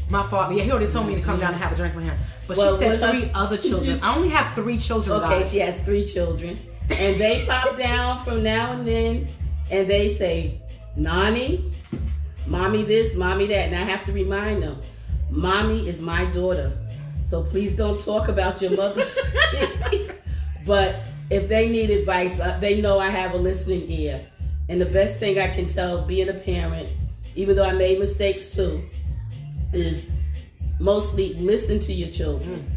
my father. Yeah, he already told me to come down and have a drink with him. But she said 3 other children. I only have 3 children, Okay, guys. she has 3 children. And they pop down from now and then, and they say, Nani, mommy this, mommy that. And I have to remind them, mommy is my daughter. So please don't talk about your mother's. But if they need advice, they know I have a listening ear. And the best thing I can tell being a parent, even though I made mistakes too, is mostly listen to your children.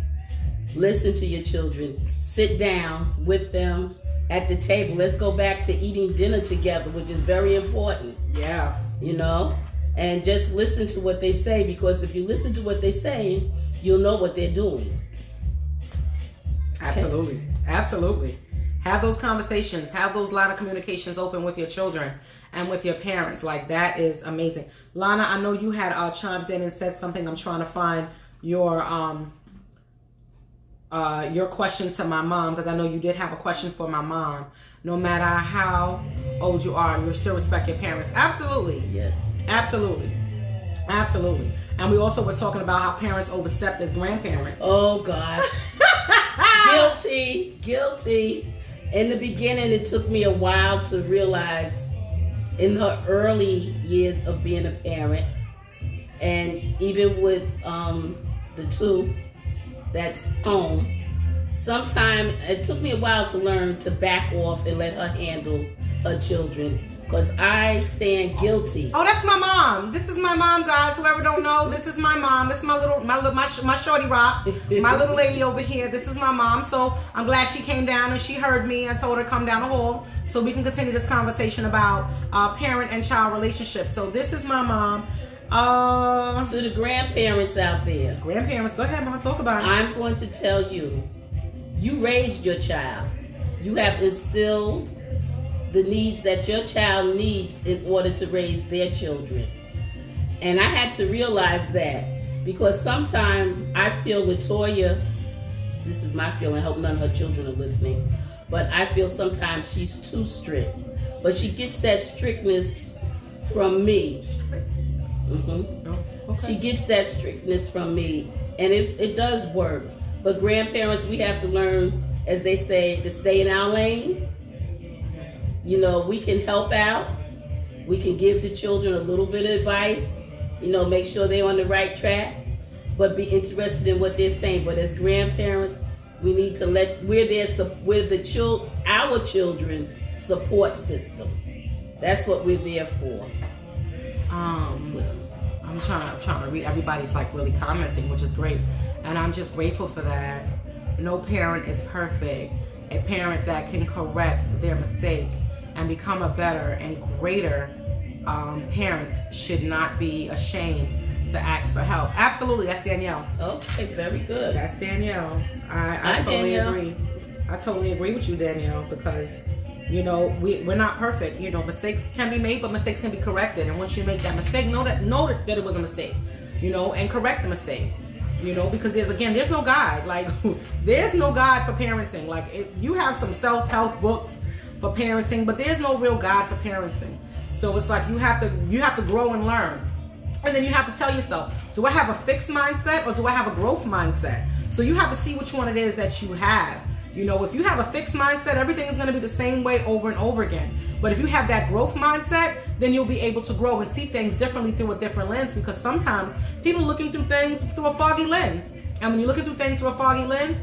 Listen to your children. Sit down with them at the table. Let's go back to eating dinner together, which is very important. Yeah. You know? And just listen to what they say, because if you listen to what they say, you'll know what they're doing. Absolutely. Okay. Absolutely. Have those conversations. Have those line of communications open with your children and with your parents. Like, that is amazing. Lana, I know you had chimed in and said something. I'm trying to find your question to my mom, because I know you did have a question for my mom. No matter how old you are, you still respect your parents. Absolutely. Yes. Absolutely. And we also were talking about how parents overstepped as grandparents. Oh, gosh. Guilty. In the beginning, it took me a while to realize, in her early years of being a parent, and even with the 2 that's home, sometimes it took me a while to learn to back off and let her handle her children, because I stand guilty. Oh, that's my mom. This is my mom, guys. Whoever don't know, this is my mom. This is my shorty rock, my little lady over here. This is my mom. So I'm glad she came down and she heard me. I told her to come down the hall so we can continue this conversation about parent and child relationships. So this is my mom. To the grandparents out there. Grandparents, go ahead, mom. Talk about it. I'm going to tell you, you raised your child. You have instilled the needs that your child needs in order to raise their children. And I had to realize that, because sometimes I feel with Toya, this is my feeling, I hope none of her children are listening, but I feel sometimes she's too strict. But she gets that strictness from me. Mm-hmm. Oh, okay. She gets that strictness from me, and it does work. But grandparents, we have to learn, as they say, to stay in our lane. You know, we can help out, We can give the children a little bit of advice, make sure they're on the right track, but be interested in what they're saying. But as grandparents, we need to we're our children's support system. That's what we're there for. I'm trying to read. Everybody's like really commenting, which is great, and I'm just grateful for that. No parent is perfect. A parent that can correct their mistake and become a better and greater parent should not be ashamed to ask for help. Absolutely, that's Danielle. Okay, very good. That's Danielle. I totally agree. I totally agree with you, Danielle, because we're not perfect. Mistakes can be made, but mistakes can be corrected. And once you make that mistake, know that it was a mistake, and correct the mistake. Because there's no guide. Like, there's no guide for parenting. Like, you have some self-help books for parenting, but there's no real guide for parenting. So it's like you have to grow and learn. And then you have to tell yourself, do I have a fixed mindset or do I have a growth mindset? So you have to see which one it is that you have. If you have a fixed mindset, everything is going to be the same way over and over again. But if you have that growth mindset, then you'll be able to grow and see things differently through a different lens, because sometimes people are looking through things through a foggy lens. And when you're looking through things through a foggy lens,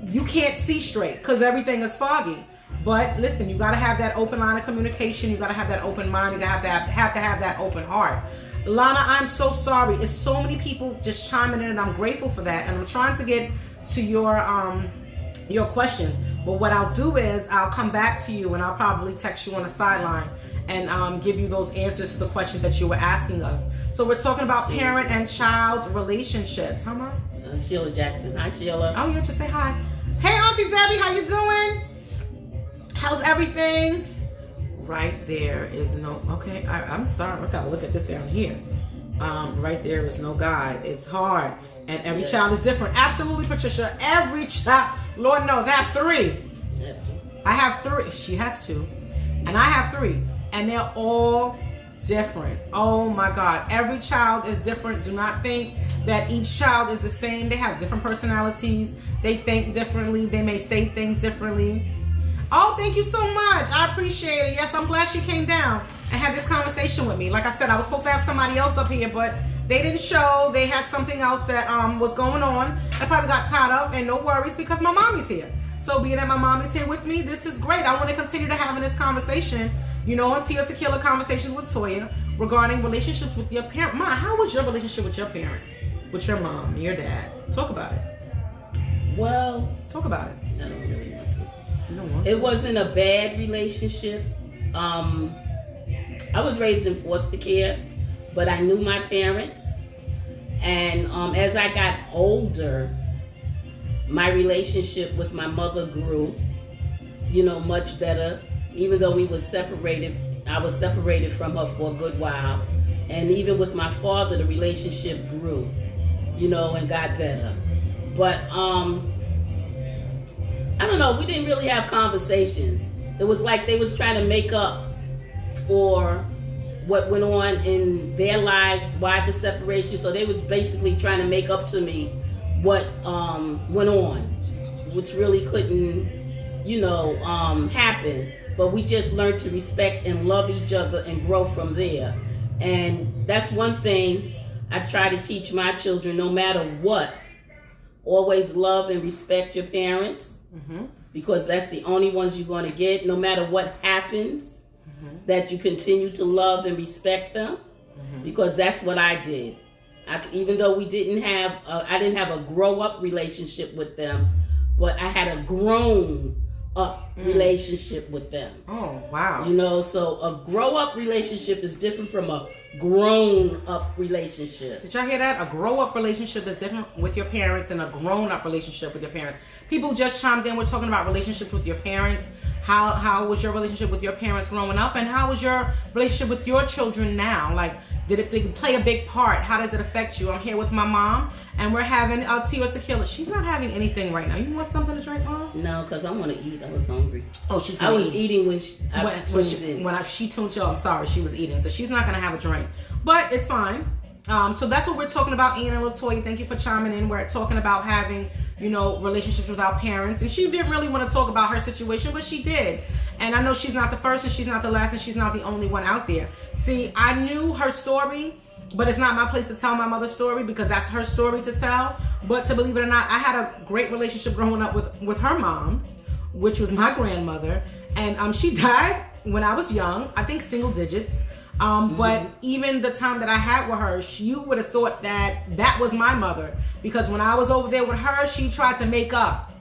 you can't see straight because everything is foggy. But listen, you got to have that open line of communication. You got to have that open mind. You have to have that open heart. Lana, I'm so sorry. It's so many people just chiming in, and I'm grateful for that. And I'm trying to get to your questions, but what I'll do is I'll come back to you and I'll probably text you on the sideline and give you those answers to the questions that you were asking us. So we're talking about parent and child relationships. Huh, Mom? Sheila Jackson. Hi, Sheila. Oh yeah, just say hi. Hey, Auntie Debbie, how you doing? How's everything? Right there is no. Okay, I'm sorry. I gotta look at this down here. Right there is no guide. It's hard. And every child is different. Absolutely, Patricia. Every child, Lord knows, I have three. I have three. She has two. And I have three. And they're all different. Oh my God. Every child is different. Do not think that each child is the same. They have different personalities. They think differently. They may say things differently. Oh, thank you so much. I appreciate it. Yes, I'm glad she came down and had this conversation with me. Like I said, I was supposed to have somebody else up here, but they didn't show. They had something else that was going on. I probably got tied up, and no worries because my mommy's here. So being that my mommy's here with me, this is great. I want to continue to having this conversation, on Tequila Conversations with Toya regarding relationships with your parent. Ma, how was your relationship with your parent, with your mom, your dad? Talk about it. Well, talk about it. I don't really want to. It wasn't a bad relationship. I was raised in foster care, but I knew my parents. And as I got older, my relationship with my mother grew, much better. Even though we were separated, I was separated from her for a good while. And even with my father, the relationship grew, and got better. But I don't know, we didn't really have conversations. It was like they was trying to make up for what went on in their lives, why the separation. So they was basically trying to make up to me what went on, which really couldn't, happen. But we just learned to respect and love each other and grow from there. And that's one thing I try to teach my children, no matter what. Always love and respect your parents. Mm-hmm. Because that's the only ones you're going to get, no matter what happens, that you continue to love and respect them, because that's what I did. Even though I didn't have a grow-up relationship with them, but I had a grown-up relationship with them. Oh, wow. So a grow-up relationship is different from a grown-up relationship. Did y'all hear that? A grow-up relationship is different with your parents than a grown-up relationship with your parents. People just chimed in. We're talking about relationships with your parents. How was your relationship with your parents growing up, and how was your relationship with your children now? Like, did it play a big part? How does it affect you? I'm here with my mom, and we're having tea or tequila. She's not having anything right now. You want something to drink, Mom? No, because I want to eat. I was hungry. Oh, I was eating when she tuned in. When she tuned you, I'm sorry, she was eating. So she's not going to have a drink. But it's fine. So that's what we're talking about, Ian and LaToya. Thank you for chiming in. We're talking about having, relationships with our parents. And she didn't really want to talk about her situation, but she did. And I know she's not the first and she's not the last and she's not the only one out there. See, I knew her story, but it's not my place to tell my mother's story because that's her story to tell. But to believe it or not, I had a great relationship growing up with her mom, which was my grandmother. And she died when I was young, I think single digits. But even the time that I had with her, you would have thought that was my mother. Because when I was over there with her, she tried to make up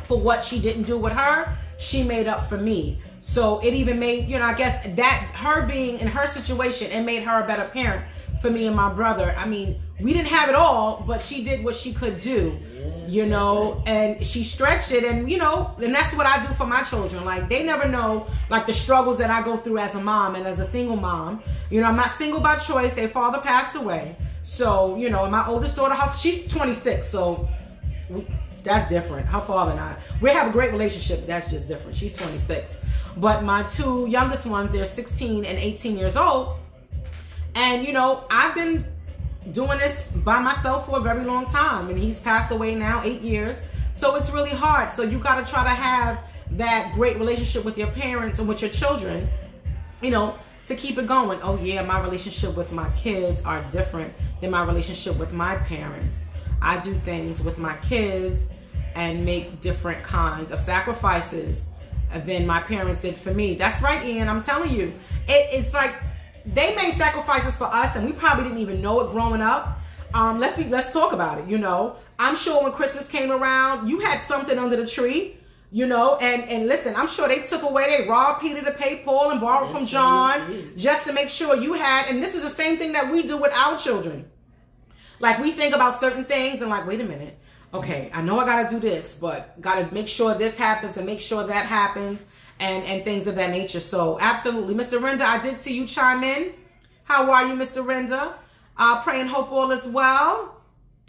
for what she didn't do with her. She made up for me. So it even made, I guess that her being in her situation, it made her a better parent for me and my brother. I mean, we didn't have it all, but she did what she could do. Right. And she stretched it, and and that's what I do for my children. Like, they never know like the struggles that I go through as a mom and as a single mom. I'm not single by choice. Their father passed away. So, and my oldest daughter, she's 26, so that's different. Her father and I, we have a great relationship. That's just different. She's 26. But my two youngest ones, they're 16 and 18 years old. And, I've been doing this by myself for a very long time, and he's passed away now 8 years. So it's really hard. So you got to try to have that great relationship with your parents and with your children, to keep it going. Oh yeah, my relationship with my kids are different than my relationship with my parents. I do things with my kids and make different kinds of sacrifices than my parents did for me. That's right, Ian. I'm telling you, it's like they made sacrifices for us, and we probably didn't even know it growing up. Let's talk about it. I'm sure when Christmas came around, you had something under the tree, and listen, I'm sure they took away, they robbed Peter to pay Paul and borrowed from John just to make sure you had. And this is the same thing that we do with our children. Like, we think about certain things and like, wait a minute. Okay, I know I got to do this, but got to make sure this happens and make sure that happens. And things of that nature. So absolutely. Mr. Renda, I did see you chime in. How are you, Mr. Renda? Pray and hope all is well.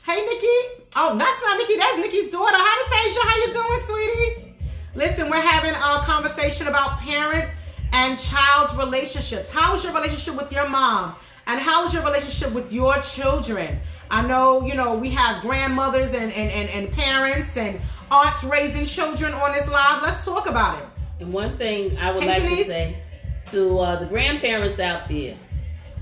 Hey, Nikki. Oh, that's not Nikki. That's Nikki's daughter. Hi, Tasia. How you doing, sweetie? Listen, we're having a conversation about parent and child relationships. How is your relationship with your mom? And how is your relationship with your children? I know, we have grandmothers and parents and aunts raising children on this live. Let's talk about it. And one thing I would like to say to the grandparents out there,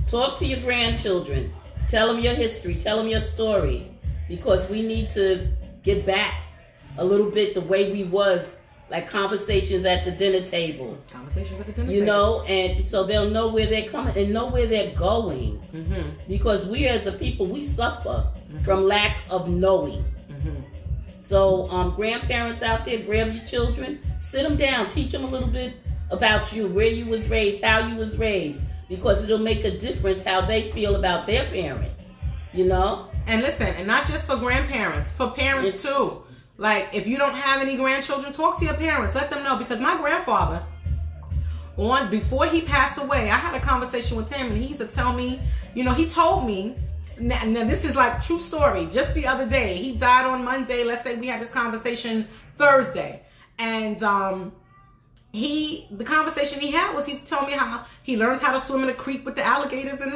talk to your grandchildren. Tell them your history. Tell them your story. Because we need to get back a little bit the way we was, like conversations at the dinner table. Conversations at the dinner table. And so they'll know where they're coming and know where they're going. Mm-hmm. Because we as a people, we suffer from lack of knowing. Mm-hmm. So grandparents out there, grab your children, sit them down, teach them a little bit about you, where you was raised, how you was raised, because it'll make a difference how they feel about their parent, And listen, and not just for grandparents, for parents too. Like, if you don't have any grandchildren, talk to your parents, let them know. Because my grandfather, before he passed away, I had a conversation with him, and he used to tell me, he told me, now this is like true story, just the other day, he died on Monday. Let's say we had this conversation Thursday, and the conversation he had was, he told me how he learned how to swim in a creek with the alligators and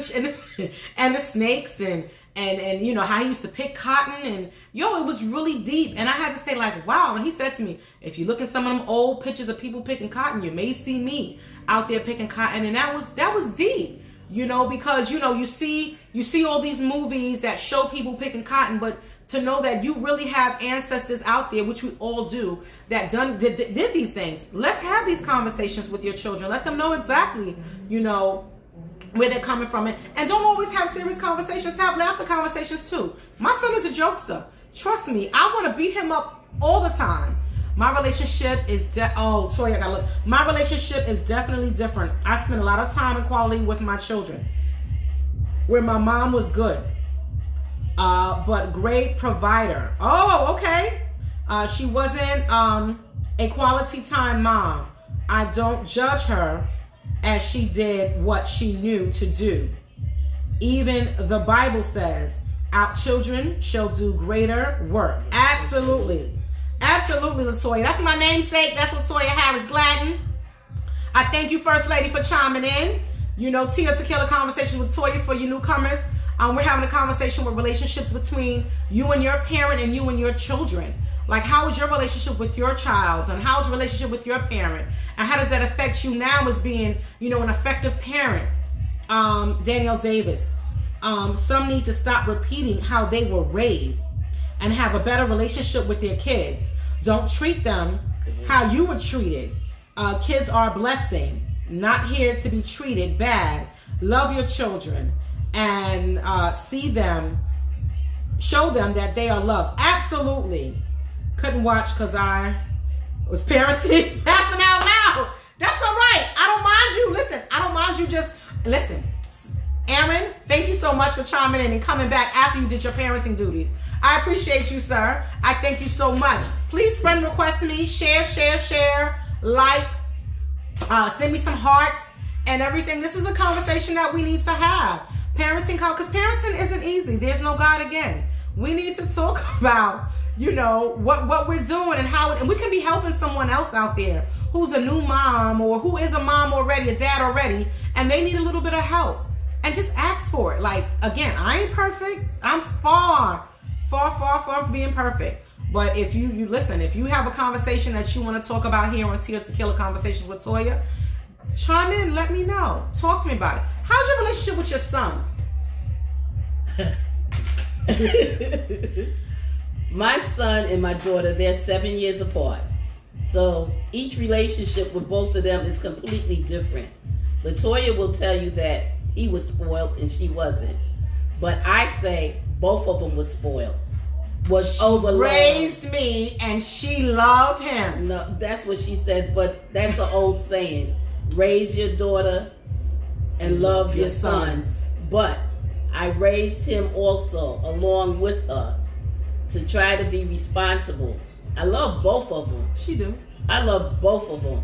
the snakes, and how he used to pick cotton, and it was really deep. And I had to say, like, wow. And he said to me, if you look at some of them old pictures of people picking cotton, you may see me out there picking cotton. And that was deep. Because you see all these movies that show people picking cotton, but to know that you really have ancestors out there, which we all do, that did these things. Let's have these conversations with your children. Let them know exactly, where they're coming from. And don't always have serious conversations. Have laughter conversations too. My son is a jokester. Trust me, I want to beat him up all the time. My relationship is Toya, I gotta look. My relationship is definitely different. I spend a lot of time and quality with my children. Where my mom was good, but great provider. Oh, okay. She wasn't a quality time mom. I don't judge her, as she did what she knew to do. Even the Bible says, our children shall do greater work. Absolutely. Absolutely, LaToya. That's my namesake. That's LaToya Harris Gladden. I thank you, First Lady, for chiming in. Tequila Conversations with Toya for you newcomers. We're having a conversation with relationships between you and your parent and you and your children. Like, how is your relationship with your child, and how's your relationship with your parent, and how does that affect you now as being, an effective parent? Danielle Davis. Some need to stop repeating how they were raised and have a better relationship with their kids. Don't treat them how you were treated. Kids are a blessing, not here to be treated bad. Love your children and show them that they are loved. Absolutely. Couldn't watch because I was parenting, laughing out loud. That's all right. I don't mind you. Listen, I don't mind you. Just listen. Aaron, thank you so much for chiming in and coming back after you did your parenting duties. I appreciate you, sir. I thank you so much. Please friend request me, share, like, send me some hearts and everything. This is a conversation that we need to have. Parenting, because parenting isn't easy. There's no God again. We need to talk about, what we're doing and how, and we can be helping someone else out there who's a new mom or who is a mom already, a dad already, and they need a little bit of help. And just ask for it. Like, again, I ain't perfect. I'm far from being perfect. But if you listen, if you have a conversation that you want to talk about here on Tequila Conversations with Toya, chime in, let me know. Talk to me about it. How's your relationship with your son? My son and my daughter, they're 7 years apart. So each relationship with both of them is completely different. Latoya will tell you that he was spoiled and she wasn't. But I say both of them were spoiled. Was overloved. Raised me and she loved him. No, that's what she says, but that's an old saying. Raise your daughter and love your sons. But I raised him also along with her to try to be responsible. I love both of them. She do. I love both of them.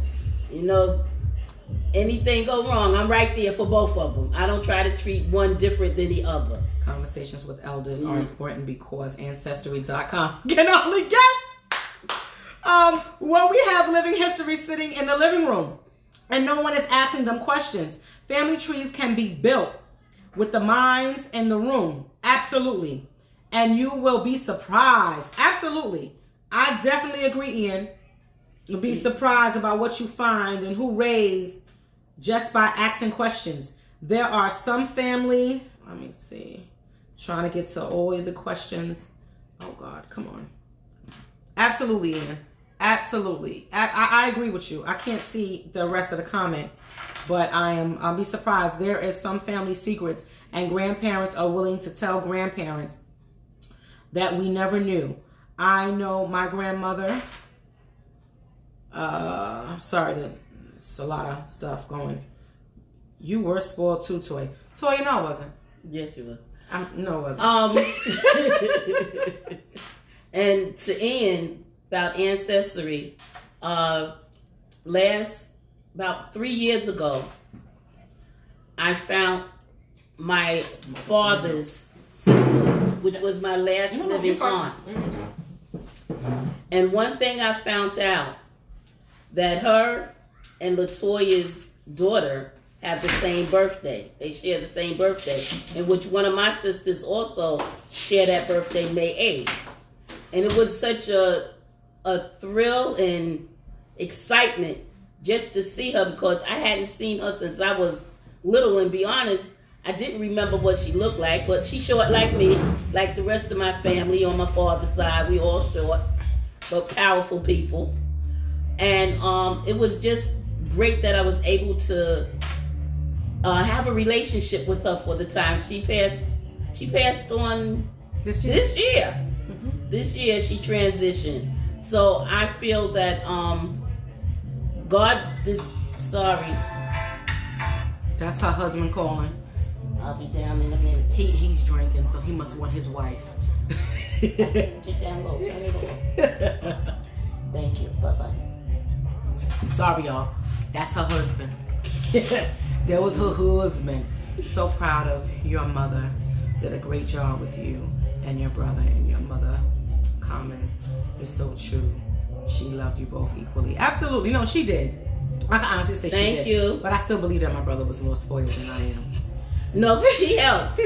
Anything go wrong, I'm right there for both of them. I don't try to treat one different than the other. Conversations with elders are important because Ancestry.com can only guess. Well, we have living history sitting in the living room and no one is asking them questions. Family trees can be built with the minds in the room. Absolutely. And you will be surprised. Absolutely. I definitely agree, Ian. You'll be surprised about what you find and who raised just by asking questions. There are some family, let me see, trying to get to all of the questions. Oh God, come on. Absolutely, Ian. Absolutely. I agree with you. I can't see the rest of the comment, but I'll be surprised. There is some family secrets and grandparents are willing to tell grandparents that we never knew. I know my grandmother, sorry, there's a lot of stuff going. You were spoiled too, Toy. Toy, no, I wasn't. Yes, you was. No, I wasn't. And to end about ancestry, about 3 years ago, I found my father's sister, which was my last living aunt. And one thing I found out, that her and Latoya's daughter have the same birthday. They share the same birthday, in which one of my sisters also share that birthday, May 8th. And it was such a thrill and excitement just to see her, because I hadn't seen her since I was little. And be honest, I didn't remember what she looked like, but she's short like me, like the rest of my family on my father's side. We all short, but powerful people. And it was just great that I was able to have a relationship with her for the time. She passed on this year. Mm-hmm. This year she transitioned. So I feel that sorry. That's her husband calling. I'll be down in a minute. He's drinking, so he must want his wife. Get down low. Turn it off. Thank you. Bye-bye. Sorry, y'all. That's her husband. That was her husband. So proud of your mother. Did a great job with you and your brother, and your mother comments is so true. She loved you both equally. Absolutely. No, she did. I can honestly say she did. Thank you. But I still believe that my brother was more spoiled than I am. No, she helped.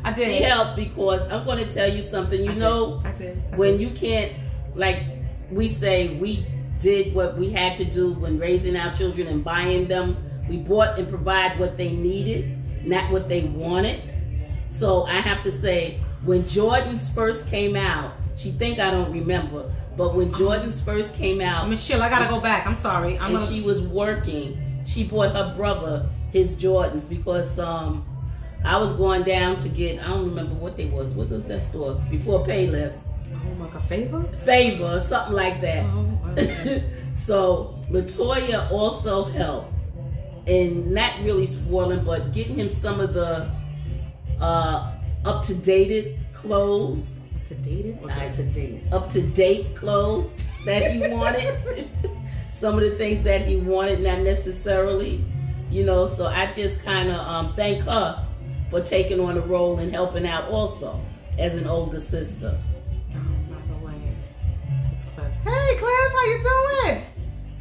I did. She helped because I'm going to tell you something. I did. When you can't, like we say, we did what we had to do when raising our children and buying them. We bought and provide what they needed, not what they wanted. So I have to say, when Jordans first came out, she think I don't remember, but when Jordans first came out, Michelle, I gotta go back. I'm sorry. She was working. She bought her brother his Jordans because I was going down to get, I don't remember what they was. What was that store before Payless? Oh, like a Favor, something like that. Oh, okay. So Latoya also helped in not really spoiling, but getting him some of the up-to-date clothes. Up-to-date clothes that he wanted. Some of the things that he wanted, not necessarily, so I just kind of thank her for taking on a role and helping out also as an older sister. Oh, by the way, this is Cliff. Hey, Cliff, how you doing?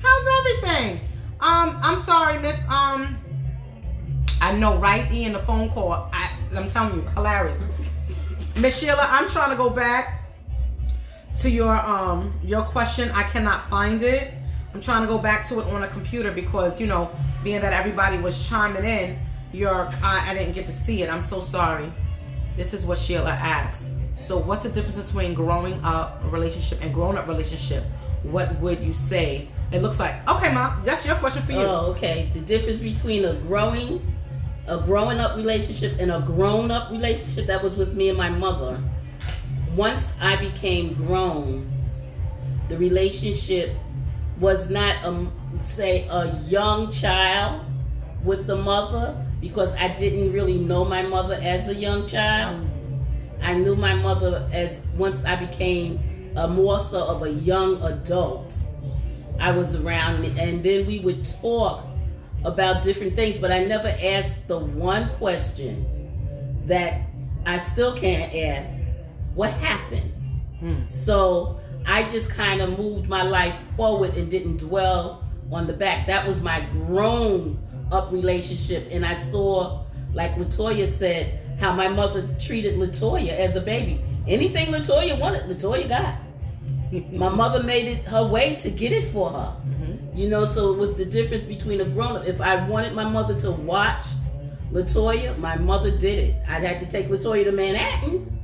How's everything? I'm sorry, Miss. I know, right? Ian, the phone call. I'm telling you, hilarious. Miss Sheila, I'm trying to go back to your question. I cannot find it. I'm trying to go back to it on a computer because, being that everybody was chiming in, I didn't get to see it. I'm so sorry. This is what Sheila asked. So what's the difference between growing up relationship and grown-up relationship? What would you say? It looks like, okay, Mom, that's your question for you. Oh, okay. The difference between a growing up relationship and a grown-up relationship, that was with me and my mother. Once I became grown, the relationship was not a young child with the mother, because I didn't really know my mother as a young child. I knew my mother as once I became more so of a young adult. I was around, and then we would talk about different things, but I never asked the one question that I still can't ask: what happened? So I just kind of moved my life forward and didn't dwell on the back. That was my grown up relationship, and I saw, like Latoya said, how my mother treated Latoya as a baby. Anything Latoya wanted, Latoya got. My mother made it her way to get it for her. So it was the difference between a grown-up. If I wanted my mother to watch Latoya, my mother did it. I'd have to take Latoya to Manhattan,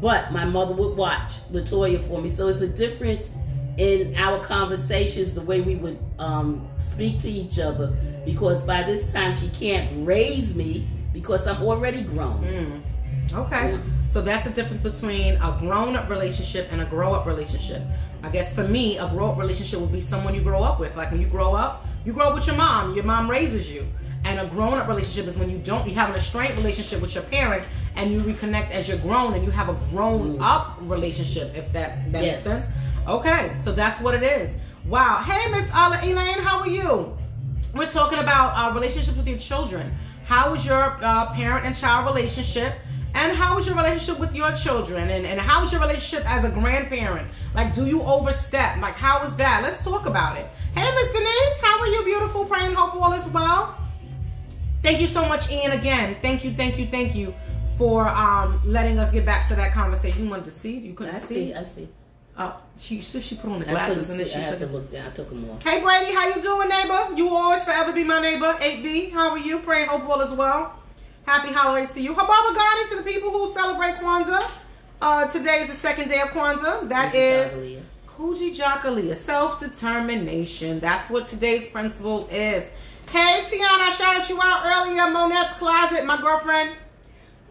but my mother would watch Latoya for me. So it's a difference in our conversations, the way we would speak to each other, because by this time she can't raise me because I'm already grown. Okay. So that's the difference between a grown-up relationship and a grow-up relationship. I guess for me, a grow-up relationship would be someone you grow up with. Like when you grow up with your mom raises you. And a grown-up relationship is when you have an estranged relationship with your parent and you reconnect as you're grown and you have a grown-up relationship, if that makes sense. Okay, so that's what it is. Wow. Hey, Miss Elaine, how are you? We're talking about relationships with your children. How is your parent and child relationship? And how is your relationship with your children? And how is your relationship as a grandparent? Like, do you overstep? Like, how is that? Let's talk about it. Hey, Miss Denise, how are you, beautiful? Praying hope all is well. Thank you so much, Ian, again. Thank you for letting us get back to that conversation. You wanted to see? You couldn't see? I see. She put on the glasses and then she took to look down. I took them off. Hey, Brady, how you doing, neighbor? You will always forever be my neighbor. 8B, how are you? Praying hope all is well. Happy holidays to you. Hababa Ghani to the people who celebrate Kwanzaa. Today is the second day of Kwanzaa. That is Kujichagulia, self-determination. That's what today's principle is. Hey, Tiana, I shouted you out earlier. Monette's Closet, my girlfriend,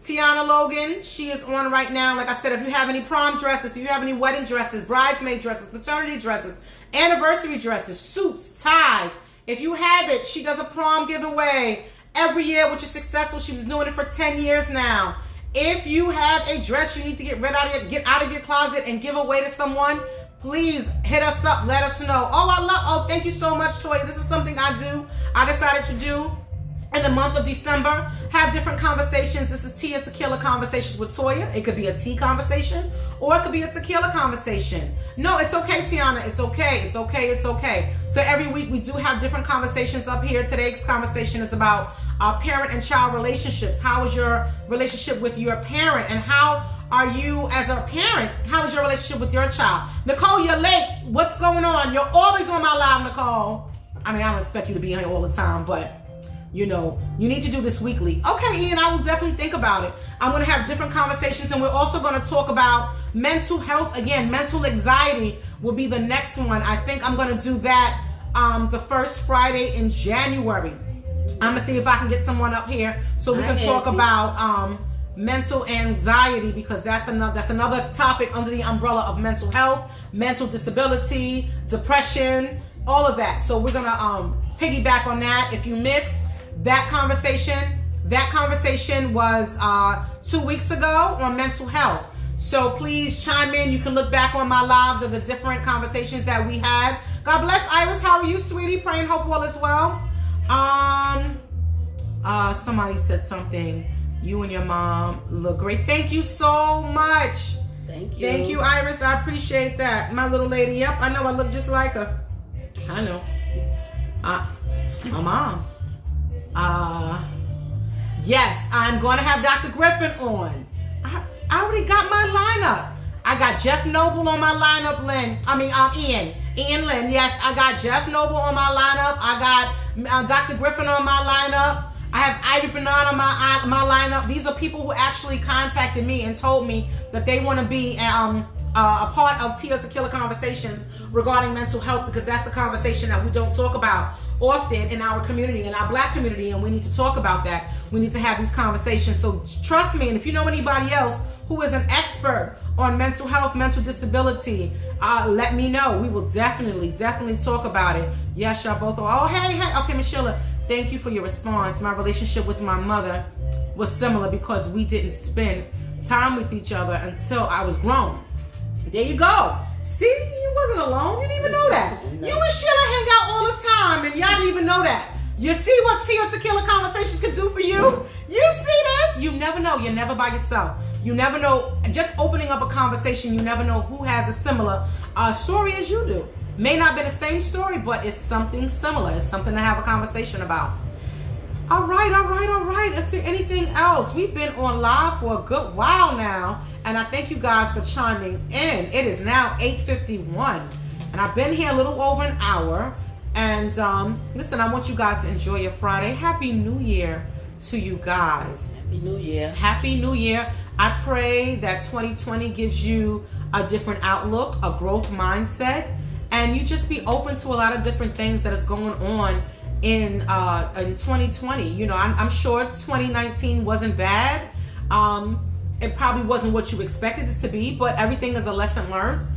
Tiana Logan. She is on right now. Like I said, if you have any prom dresses, if you have any wedding dresses, bridesmaid dresses, maternity dresses, anniversary dresses, suits, ties, if you have it, she does a prom giveaway every year, which is successful. She's been doing it for 10 years now. If you have a dress you need to get out of your closet and give away to someone, please hit us up. Let us know. Oh, thank you so much, Toya. This is something I decided to do in the month of December, have different conversations. This is Tea and Tequila Conversations with Toya. It could be a tea conversation or it could be a tequila conversation. No, it's okay, Tiana. It's okay. It's okay. It's okay. So every week we do have different conversations up here. Today's conversation is about parent and child relationships. How is your relationship with your parent, and how are you as a parent? How is your relationship with your child? Nicole, you're late. What's going on? You're always on my live, Nicole. I mean, I don't expect you to be here all the time, but you know, you need to do this weekly. Okay, Ian, I will definitely think about it. I'm going to have different conversations, and we're also going to talk about mental health. Again, mental anxiety will be the next one. I think I'm going to do that the first Friday in January. I'm going to see if I can get someone up here so we can talk about mental anxiety, because that's another topic under the umbrella of mental health, mental disability, depression, all of that. So we're going to piggyback on that. If you missed that conversation was 2 weeks ago on mental health. So please chime in. You can look back on my lives of the different conversations that we had. God bless, Iris. How are you, sweetie? Praying hope all is well. Somebody said something. You and your mom look great. Thank you so much. Thank you. Thank you, Iris. I appreciate that. My little lady. Yep, I know I look just like her. I know. My mom. Yes, I'm going to have Dr. Griffin on. I already got my lineup. I got Jeff Noble on my lineup, Ian Lynn. Yes, I got Jeff Noble on my lineup. I got Dr. Griffin on my lineup. I have Ivy Bernard on my lineup. These are people who actually contacted me and told me that they want to be a part of Tea or Tequila Conversations regarding mental health, because that's a conversation that we don't talk about often in our community, in our Black community, and we need to talk about that. We need to have these conversations. So trust me, and if you know anybody else who is an expert on mental health, mental disability, let me know. We will definitely talk about it. Yes, y'all both are. Oh, hey. Okay, Michelle, thank you for your response. My relationship with my mother was similar because we didn't spend time with each other until I was grown. There you go. See, you wasn't alone. You didn't even know that. No. You and Sheila hang out all the time, and y'all didn't even know that. You see what Tea or Tequila Conversations can do for you? You see this? You never know. You're never by yourself. You never know. Just opening up a conversation, you never know who has a similar story as you do. May not be the same story, but it's something similar. It's something to have a conversation about. All right. Is there anything else? We've been on live for a good while now, and I thank you guys for chiming in. It is now 8:51, and I've been here a little over an hour. And listen, I want you guys to enjoy your Friday. Happy New Year to you guys. Happy New Year. Happy New Year. I pray that 2020 gives you a different outlook, a growth mindset, and you just be open to a lot of different things that is going on in 2020. You know, I'm sure 2019 wasn't bad. It probably wasn't what you expected it to be, but everything is a lesson learned.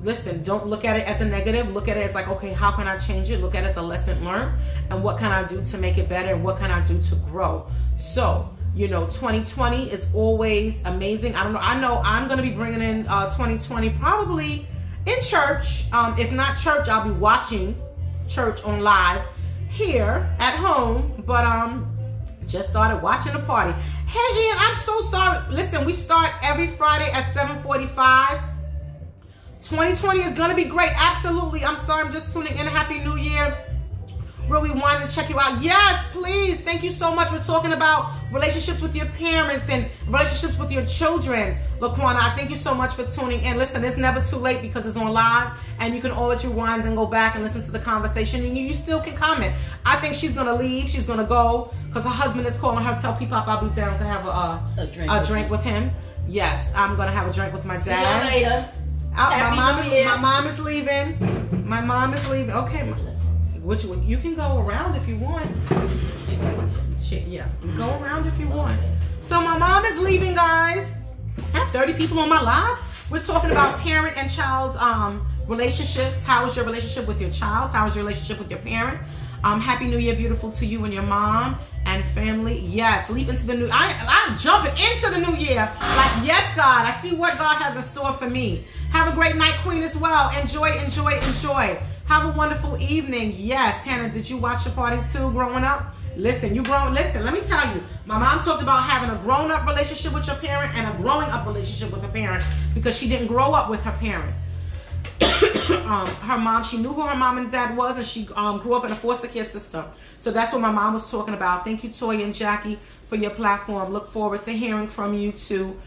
Listen, don't look at it as a negative. Look at it as like, okay, how can I change it? Look at it as a lesson learned, and what can I do to make it better, and what can I do to grow? So, you know, 2020 is always amazing. I know I'm going to be bringing in 2020 probably in church. If not church, I'll be watching church on live here at home, but just started watching the party. Hey Ian, I'm so sorry. Listen, we start every Friday at 7:45. 2020 is gonna be great. Absolutely. I'm sorry, I'm just tuning in. Happy New Year. Really wanted to check you out. Yes, please. Thank you so much. We're talking about relationships with your parents and relationships with your children. Laquana, I thank you so much for tuning in. Listen, it's never too late because it's on live, and you can always rewind and go back and listen to the conversation, and you still can comment. I think she's going to leave. She's going to go because her husband is calling her. Tell P-Pop I'll be down to have a drink with him. Yes, I'm going to have a drink with my dad. See you later. My mom is leaving. My mom is leaving. Okay. Which one? You can go around if you want. Yeah, go around if you want. So my mom is leaving, guys. I have 30 people on my live. We're talking about parent and child relationships. How is your relationship with your child? How is your relationship with your parent? Happy New Year, beautiful, to you and your mom and family. Yes, leap into the new. I'm jumping into the new year. Like, yes, God. I see what God has in store for me. Have a great night, Queen, as well. Enjoy. Have a wonderful evening. Yes, Tana, did you watch the party too growing up? Listen, let me tell you, my mom talked about having a grown-up relationship with your parent and a growing-up relationship with her parent because she didn't grow up with her parent. Her mom, she knew who her mom and dad was, and she grew up in a foster care system. So that's what my mom was talking about. Thank you, Toya and Jackie, for your platform. Look forward to hearing from you two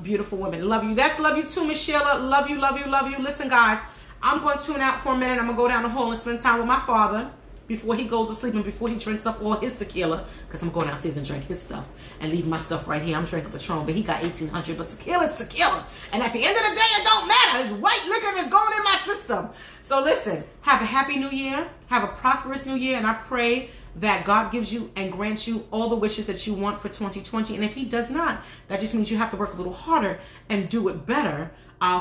beautiful women. Love you. Love you too, Miss Sheila. Love you, love you, love you. Listen, guys, I'm going to tune out for a minute. I'm going to go down the hall and spend time with my father before he goes to sleep and before he drinks up all his tequila, because I'm going downstairs and drink his stuff and leave my stuff right here. I'm drinking Patron, but he got 1800, but tequila's tequila. And at the end of the day, it don't matter. It's white liquor that's going in my system. So listen, have a happy new year. Have a prosperous new year. And I pray that God gives you and grants you all the wishes that you want for 2020. And if he does not, that just means you have to work a little harder and do it better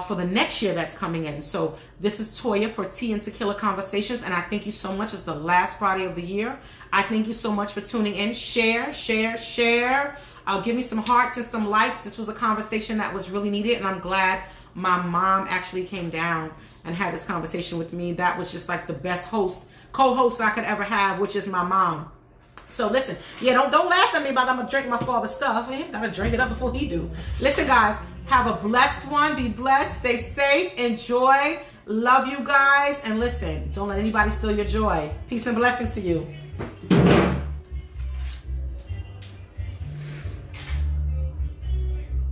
for the next year that's coming in. So this is Toya for Tea and Tequila Conversations, and I thank you so much. It's the last Friday of the year. I thank you so much for tuning in. Share. Give me some hearts and some likes. This was a conversation that was really needed, and I'm glad my mom actually came down and had this conversation with me. That was just like the best co-host I could ever have, which is my mom. So listen, don't laugh at me about I'm gonna drink my father's stuff. I gotta drink it up before he do. Listen, guys, have a blessed one. Be blessed. Stay safe. Enjoy. Love you guys. And listen, don't let anybody steal your joy. Peace and blessings to you.